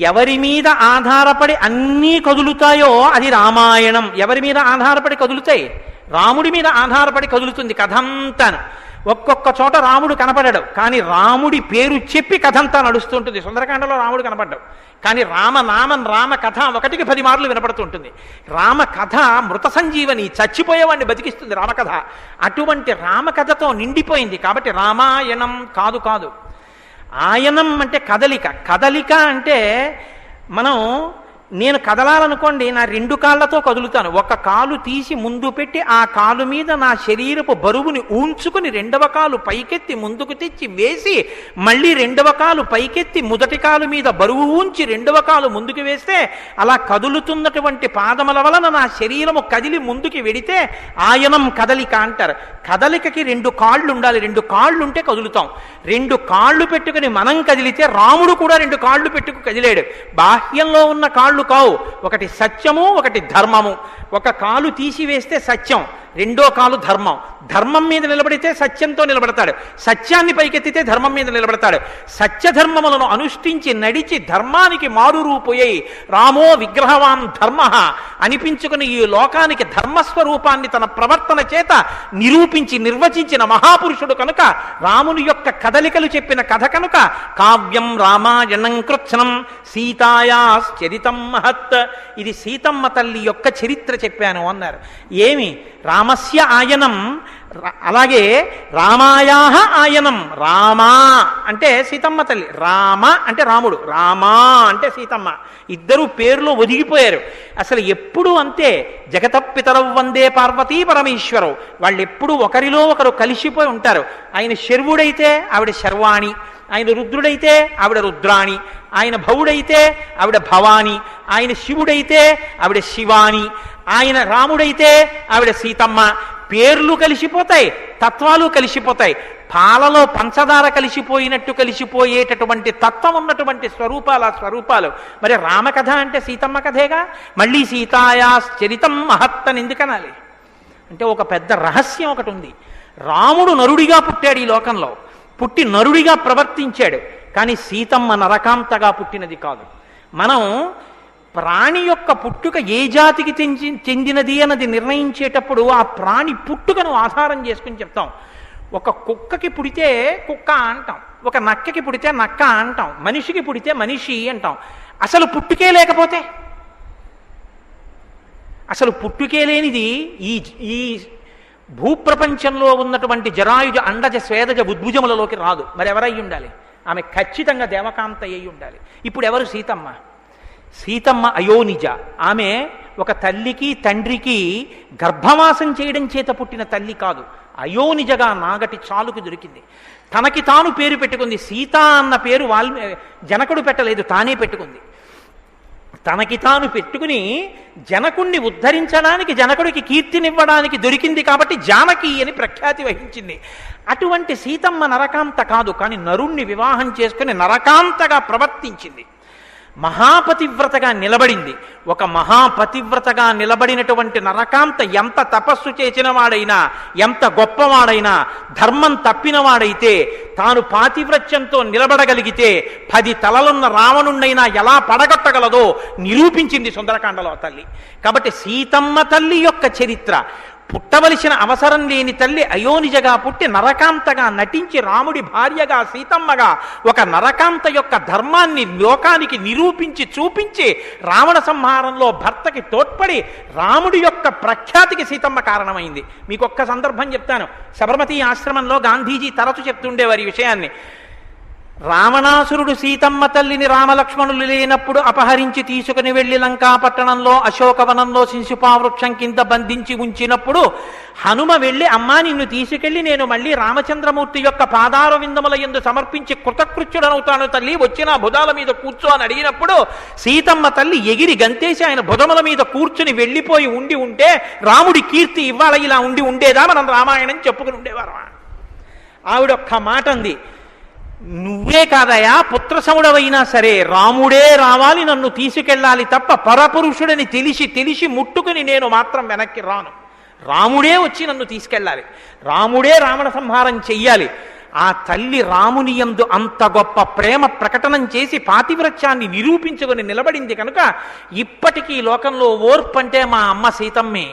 ఎవరి మీద ఆధారపడి అన్నీ కదులుతాయో అది రామాయణం. ఎవరి మీద ఆధారపడి కదులుతాయి? రాముడి మీద ఆధారపడి కదులుతుంది కథంతాను. ఒక్కొక్క చోట రాముడు కనపడడు, కానీ రాముడి పేరు చెప్పి కథంతా నడుస్తుంటుంది. సుందరకాండలో రాముడు కనపడ్డాడు, కానీ రామనామం రామ కథ 1కి 10 మార్లు వినపడుతుంటుంది. రామ కథ మృత సంజీవని, చచ్చిపోయేవాడిని బతికిస్తుంది రామకథ. అటువంటి రామకథతో నిండిపోయింది. కాబట్టి రామాయణం కాదు. ఆయనం అంటే కదలిక. కదలిక అంటే నేను కదలాలనుకోండి, నా 2 కాళ్ళతో కదులుతాను. ఒక కాలు తీసి ముందు పెట్టి ఆ కాలు మీద నా శరీరపు బరువుని ఉంచుకుని 2వ కాలు పైకెత్తి ముందుకు తెచ్చి వేసి మళ్ళీ 2వ కాలు పైకెత్తి మొదటి కాలు మీద బరువు ఉంచి 2వ కాలు ముందుకు వేస్తే అలా కదులుతున్నటువంటి పాదముల వలన నా శరీరము కదిలి ముందుకి వెడితే ఆయనం కదలిక అంటారు. కదలికకి 2 కాళ్ళు ఉండాలి. 2 కాళ్ళు ఉంటే కదులుతాం. 2 కాళ్ళు పెట్టుకుని మనం కదిలితే రాముడు కూడా 2 కాళ్ళు పెట్టుకు కదిలాడు. బాహ్యంలో ఉన్న కాళ్ళు కావు, ఒకటి సత్యము, ఒకటి ధర్మము. ఒక కాలు తీసివేస్తే సత్యం, రెండో కాలు ధర్మం. ధర్మం మీద నిలబడితే సత్యంతో నిలబడతాడు, సత్యాన్ని పైకెత్తితే ధర్మం మీద నిలబడతాడు. సత్యధర్మములను అనుష్ఠించి నడిచి ధర్మానికి మారురూపోయి రామో విగ్రహవాన్ ధర్మ అనిపించుకుని ఈ లోకానికి ధర్మస్వరూపాన్ని తన ప్రవర్తన చేత నిరూపించి నిర్వచించిన మహాపురుషుడు కనుక, రాముని యొక్క కదలికలు చెప్పిన కథ కనుక కావ్యం రామాయణం కృత్స్నం సీతాయాశ్చరితం మహత్. ఇది సీతమ్మ తల్లి యొక్క చరిత్ర చెప్పాను అన్నారు. ఏమి రామస్య ఆయనం, అలాగే రామాయాహ ఆయనం. రామా అంటే సీతమ్మ తల్లి, రామ అంటే రాముడు, రామా అంటే సీతమ్మ. ఇద్దరు పేరులో ఒదిగిపోయారు. అసలు ఎప్పుడూ అంతే. జగతపితరౌ వందే పార్వతీ పరమేశ్వరవు. వాళ్ళు ఎప్పుడూ ఒకరిలో ఒకరు కలిసిపోయి ఉంటారు. ఆయన శర్వుడైతే ఆవిడ శర్వాణి, ఆయన రుద్రుడైతే ఆవిడ రుద్రాణి, ఆయన భవుడైతే ఆవిడ భవాని, ఆయన శివుడైతే ఆవిడ శివాని, ఆయన రాముడైతే ఆవిడ సీతమ్మ. పేర్లు కలిసిపోతాయి, తత్వాలు కలిసిపోతాయి. పాలలో పంచదార కలిసిపోయినట్టు కలిసిపోయేటటువంటి తత్వం ఉన్నటువంటి స్వరూపాలు ఆ స్వరూపాలు. మరి రామకథ అంటే సీతమ్మ కథేగా. మళ్ళీ సీతాయాశ్చరితం మహత్ అని ఎందుకనాలి అంటే ఒక పెద్ద రహస్యం ఒకటి ఉంది. రాముడు నరుడిగా పుట్టాడు ఈ లోకంలో, పుట్టి నరుడిగా ప్రవర్తించాడు. కానీ సీతమ్మ నరకాంతగా పుట్టినది కాదు. మనం ప్రాణి యొక్క పుట్టుక ఏ జాతికి చెందినది అన్నది నిర్ణయించేటప్పుడు ఆ ప్రాణి పుట్టుకను ఆధారం చేసుకుని చెప్తాం. ఒక కుక్కకి పుడితే కుక్క అంటాం, ఒక నక్కకి పుడితే నక్క అంటాం, మనిషికి పుడితే మనిషి అంటాం. అసలు పుట్టుకే లేకపోతే, అసలు పుట్టుకే లేనిది ఈ భూప్రపంచంలో ఉన్నటువంటి జరాయుజ అండజ స్వేదజ ఉద్భుజములలోకి రాదు. మరి ఎవరై ఉండాలి? ఆమె ఖచ్చితంగా దేవకాంత అయి ఉండాలి. ఇప్పుడు ఎవరు సీతమ్మ? సీతమ్మ అయోనిజ. ఆమె ఒక తల్లికి తండ్రికి గర్భవాసం చేయడం చేత పుట్టిన తల్లి కాదు. అయోనిజగా నాగటి చాలుకు దొరికింది. తనకి తాను పేరు పెట్టుకుంది. సీత అన్న పేరు జనకుడు పెట్టలేదు, తానే పెట్టుకుంది. తనకి తాను పెట్టుకుని జనకుణ్ణి ఉద్ధరించడానికి, జనకుడికి కీర్తినివ్వడానికి దొరికింది కాబట్టి జానకి అని ప్రఖ్యాతి వహించింది. అటువంటి సీతమ్మ నరకాంత కాదు, కానీ నరుణ్ణి వివాహం చేసుకుని నరకాంతగా ప్రవర్తించింది. మహాపతివ్రతగా నిలబడింది. ఒక మహాపతివ్రతగా నిలబడినటువంటి నరకాంత ఎంత తపస్సు చేసిన వాడైనా, ఎంత గొప్పవాడైనా, ధర్మం తప్పినవాడైతే, తాను పాతివ్రత్యంతో నిలబడగలిగితే 10 తలలున్న రావణుణ్ణైనా ఎలా పడగొట్టగలదో నిరూపించింది సుందరకాండలో తల్లి. కాబట్టి సీతమ్మ తల్లి యొక్క చరిత్ర, పుట్టవలసిన అవసరం లేని తల్లి అయోనిజగా పుట్టి నరకాంతగా నటించి రాముడి భార్యగా సీతమ్మగా ఒక నరకాంత యొక్క ధర్మాన్ని లోకానికి నిరూపించి చూపించి రావణ సంహారంలో భర్తకి తోడ్పడి రాముడి యొక్క ప్రఖ్యాతికి సీతమ్మ కారణమైంది. మీకు ఒక్క సందర్భం చెప్తాను. సబర్మతి ఆశ్రమంలో గాంధీజీ తరచు చెప్తుండేవారి విషయాన్ని. రావణాసురుడు సీతమ్మ తల్లిని రామలక్ష్మణులు లేనప్పుడు అపహరించి తీసుకుని వెళ్లి లంకాపట్టణంలో అశోకవనంలో శిశుపావృక్షం కింద బంధించి ఉంచినప్పుడు హనుమ వెళ్ళి, అమ్మా నిన్ను తీసుకెళ్లి నేను మళ్ళీ రామచంద్రమూర్తి యొక్క పాదార విందముల యందు సమర్పించి కృతకృత్యుడనవుతాను తల్లి, వచ్చిన భుజాల మీద కూర్చో అని అడిగినప్పుడు సీతమ్మ తల్లి ఎగిరి గంతేసి ఆయన భుజముల మీద కూర్చుని వెళ్ళిపోయి ఉండి ఉంటే రాముడి కీర్తి ఇవాళ ఇలా ఉండి ఉండేదా? మనం రామాయణం చెప్పుకుని ఉండేవారు. ఆవిడొక్క మాట అంది, నువ్వే కాదయా పుత్రసముడవైనా సరే రాముడే రావాలి, నన్ను తీసుకెళ్ళాలి తప్ప పరపురుషుడని తెలిసి ముట్టుకుని నేను మాత్రం వెనక్కి రాను. రాముడే వచ్చి నన్ను తీసుకెళ్ళాలి, రాముడే రావణ సంహారం చెయ్యాలి. ఆ తల్లి రాముని యందు అంత గొప్ప ప్రేమ ప్రకటనం చేసి పాతివ్రత్యాన్ని నిరూపించుకొని నిలబడింది కనుక ఇప్పటికీ లోకంలో ఓర్పు అంటే మా అమ్మ సీతమ్మే,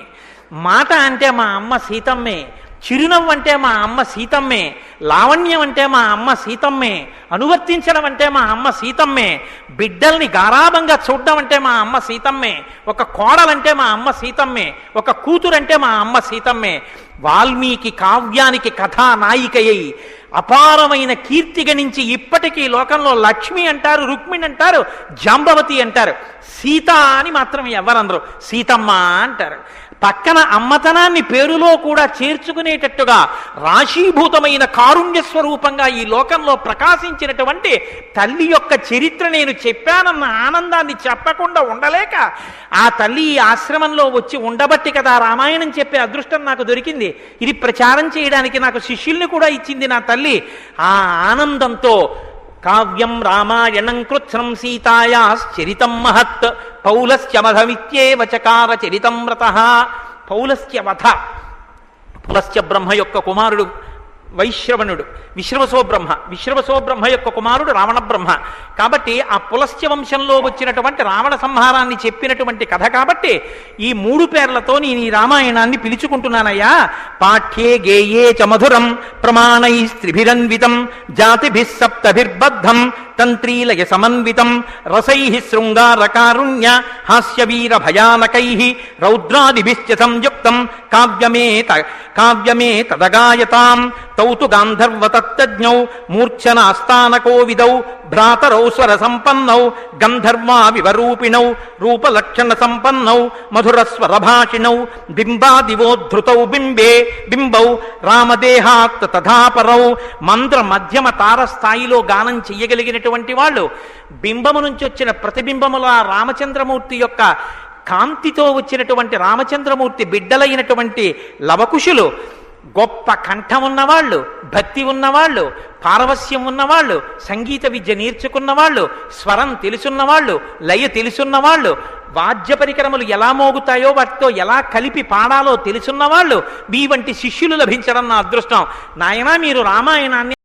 మాట అంటే మా అమ్మ సీతమ్మే, చిరునవ్వు అంటే మా అమ్మ సీతమ్మే, లావణ్యం అంటే మా అమ్మ సీతమ్మే, అనువర్తించడం అంటే మా అమ్మ సీతమ్మే, బిడ్డల్ని గారాబంగా చూడడం అంటే మా అమ్మ సీతమ్మే, ఒక కోడలంటే మా అమ్మ సీతమ్మే, ఒక కూతురంటే మా అమ్మ సీతమ్మే. వాల్మీకి కావ్యానికి కథానాయికయ్యి అపారమైన కీర్తి గణించి ఇప్పటికీ లోకంలో లక్ష్మి అంటారు, రుక్మిణి అంటారు, జాంబవతి అంటారు. సీత అని మాత్రం ఎవరందరూ సీతమ్మ అంటారు. పక్కన అమ్మతనాన్ని పేరులో కూడా చేర్చుకునేటట్టుగా రాశీభూతమైన కారుణ్య స్వరూపంగా ఈ లోకంలో ప్రకాశించినటువంటి తల్లి యొక్క చరిత్ర నేను చెప్పానన్న ఆనందాన్ని చెప్పకుండా ఉండలేక ఆ తల్లి ఈ ఆశ్రమంలో వచ్చి ఉండబట్టి కదా రామాయణం చెప్పే అదృష్టం నాకు దొరికింది. ఇది ప్రచారం చేయడానికి నాకు శిష్యుల్ని కూడా ఇచ్చింది నా తల్లి. ఆ ఆనందంతో కావ్యం రామాయణం కృత్స్నం సీతాయాశ్చరితం మహత్ పౌలస్య వధమిత్యేవ చకార చరితం వ్రతః. పౌలస్య వధ, పులస్త్య బ్రహ్మ యొక్క కుమారుడు వైశ్రవణుడు, విశ్రవసో బ్రహ్మ యొక్క కుమారుడు రావణ బ్రహ్మ. కాబట్టి ఆ పులస్త్య వంశంలో వచ్చినటువంటి రావణ సంహారాన్ని చెప్పినటువంటి కథ కాబట్టి ఈ 3 పేర్లతో నేను ఈ రామాయణాన్ని పిలుచుకుంటున్నానయ్యా. పాఠ్యే గేయే చ మధురం ప్రమాణైస్త్రిభిరన్వితం జాతిభిః సప్తభిర్బద్ధం తంత్రీలయ సమన్వితం రసైః శృంగారకారుణ్య హాస్యవీర భయానకైః రౌద్రాదిభిశ్చ సంయుక్తం కావ్యమే తదగాయతాం తౌతు గాంధర్వతత్తజ్ఞౌ మూర్ఛనాస్థానకోవిదౌ భ్రాతరౌ స్వర సంపన్నౌ గంధర్వా వివరూపిణౌ రూపలక్షణ సంపన్నౌ మధురస్వరభాషిణౌ బింబాదివోద్ధృతౌ బింబౌ రామదేహాత్ తథాపరౌ. మంత్ర మధ్యమ తార స్థాయిలో గానం చెయ్యగలిగినటువంటి వాళ్ళు, బింబము నుంచి వచ్చిన ప్రతిబింబముల రామచంద్రమూర్తి యొక్క కాంతితో వచ్చినటువంటి రామచంద్రమూర్తి బిడ్డలైనటువంటి లవకుశులు, గొప్ప కంఠం ఉన్నవాళ్ళు, భక్తి ఉన్నవాళ్ళు, పారవస్యం ఉన్నవాళ్ళు, సంగీత విద్య నేర్చుకున్నవాళ్ళు, స్వరం తెలుసున్నవాళ్ళు, లయ తెలుసున్నవాళ్ళు, వాద్య పరికరములు ఎలా మోగుతాయో వాటితో ఎలా కలిపి పాడాలో తెలుసున్నవాళ్ళు, మీ వంటి శిష్యులు లభించడం నా అదృష్టం. నాయనా, మీరు రామాయణాన్ని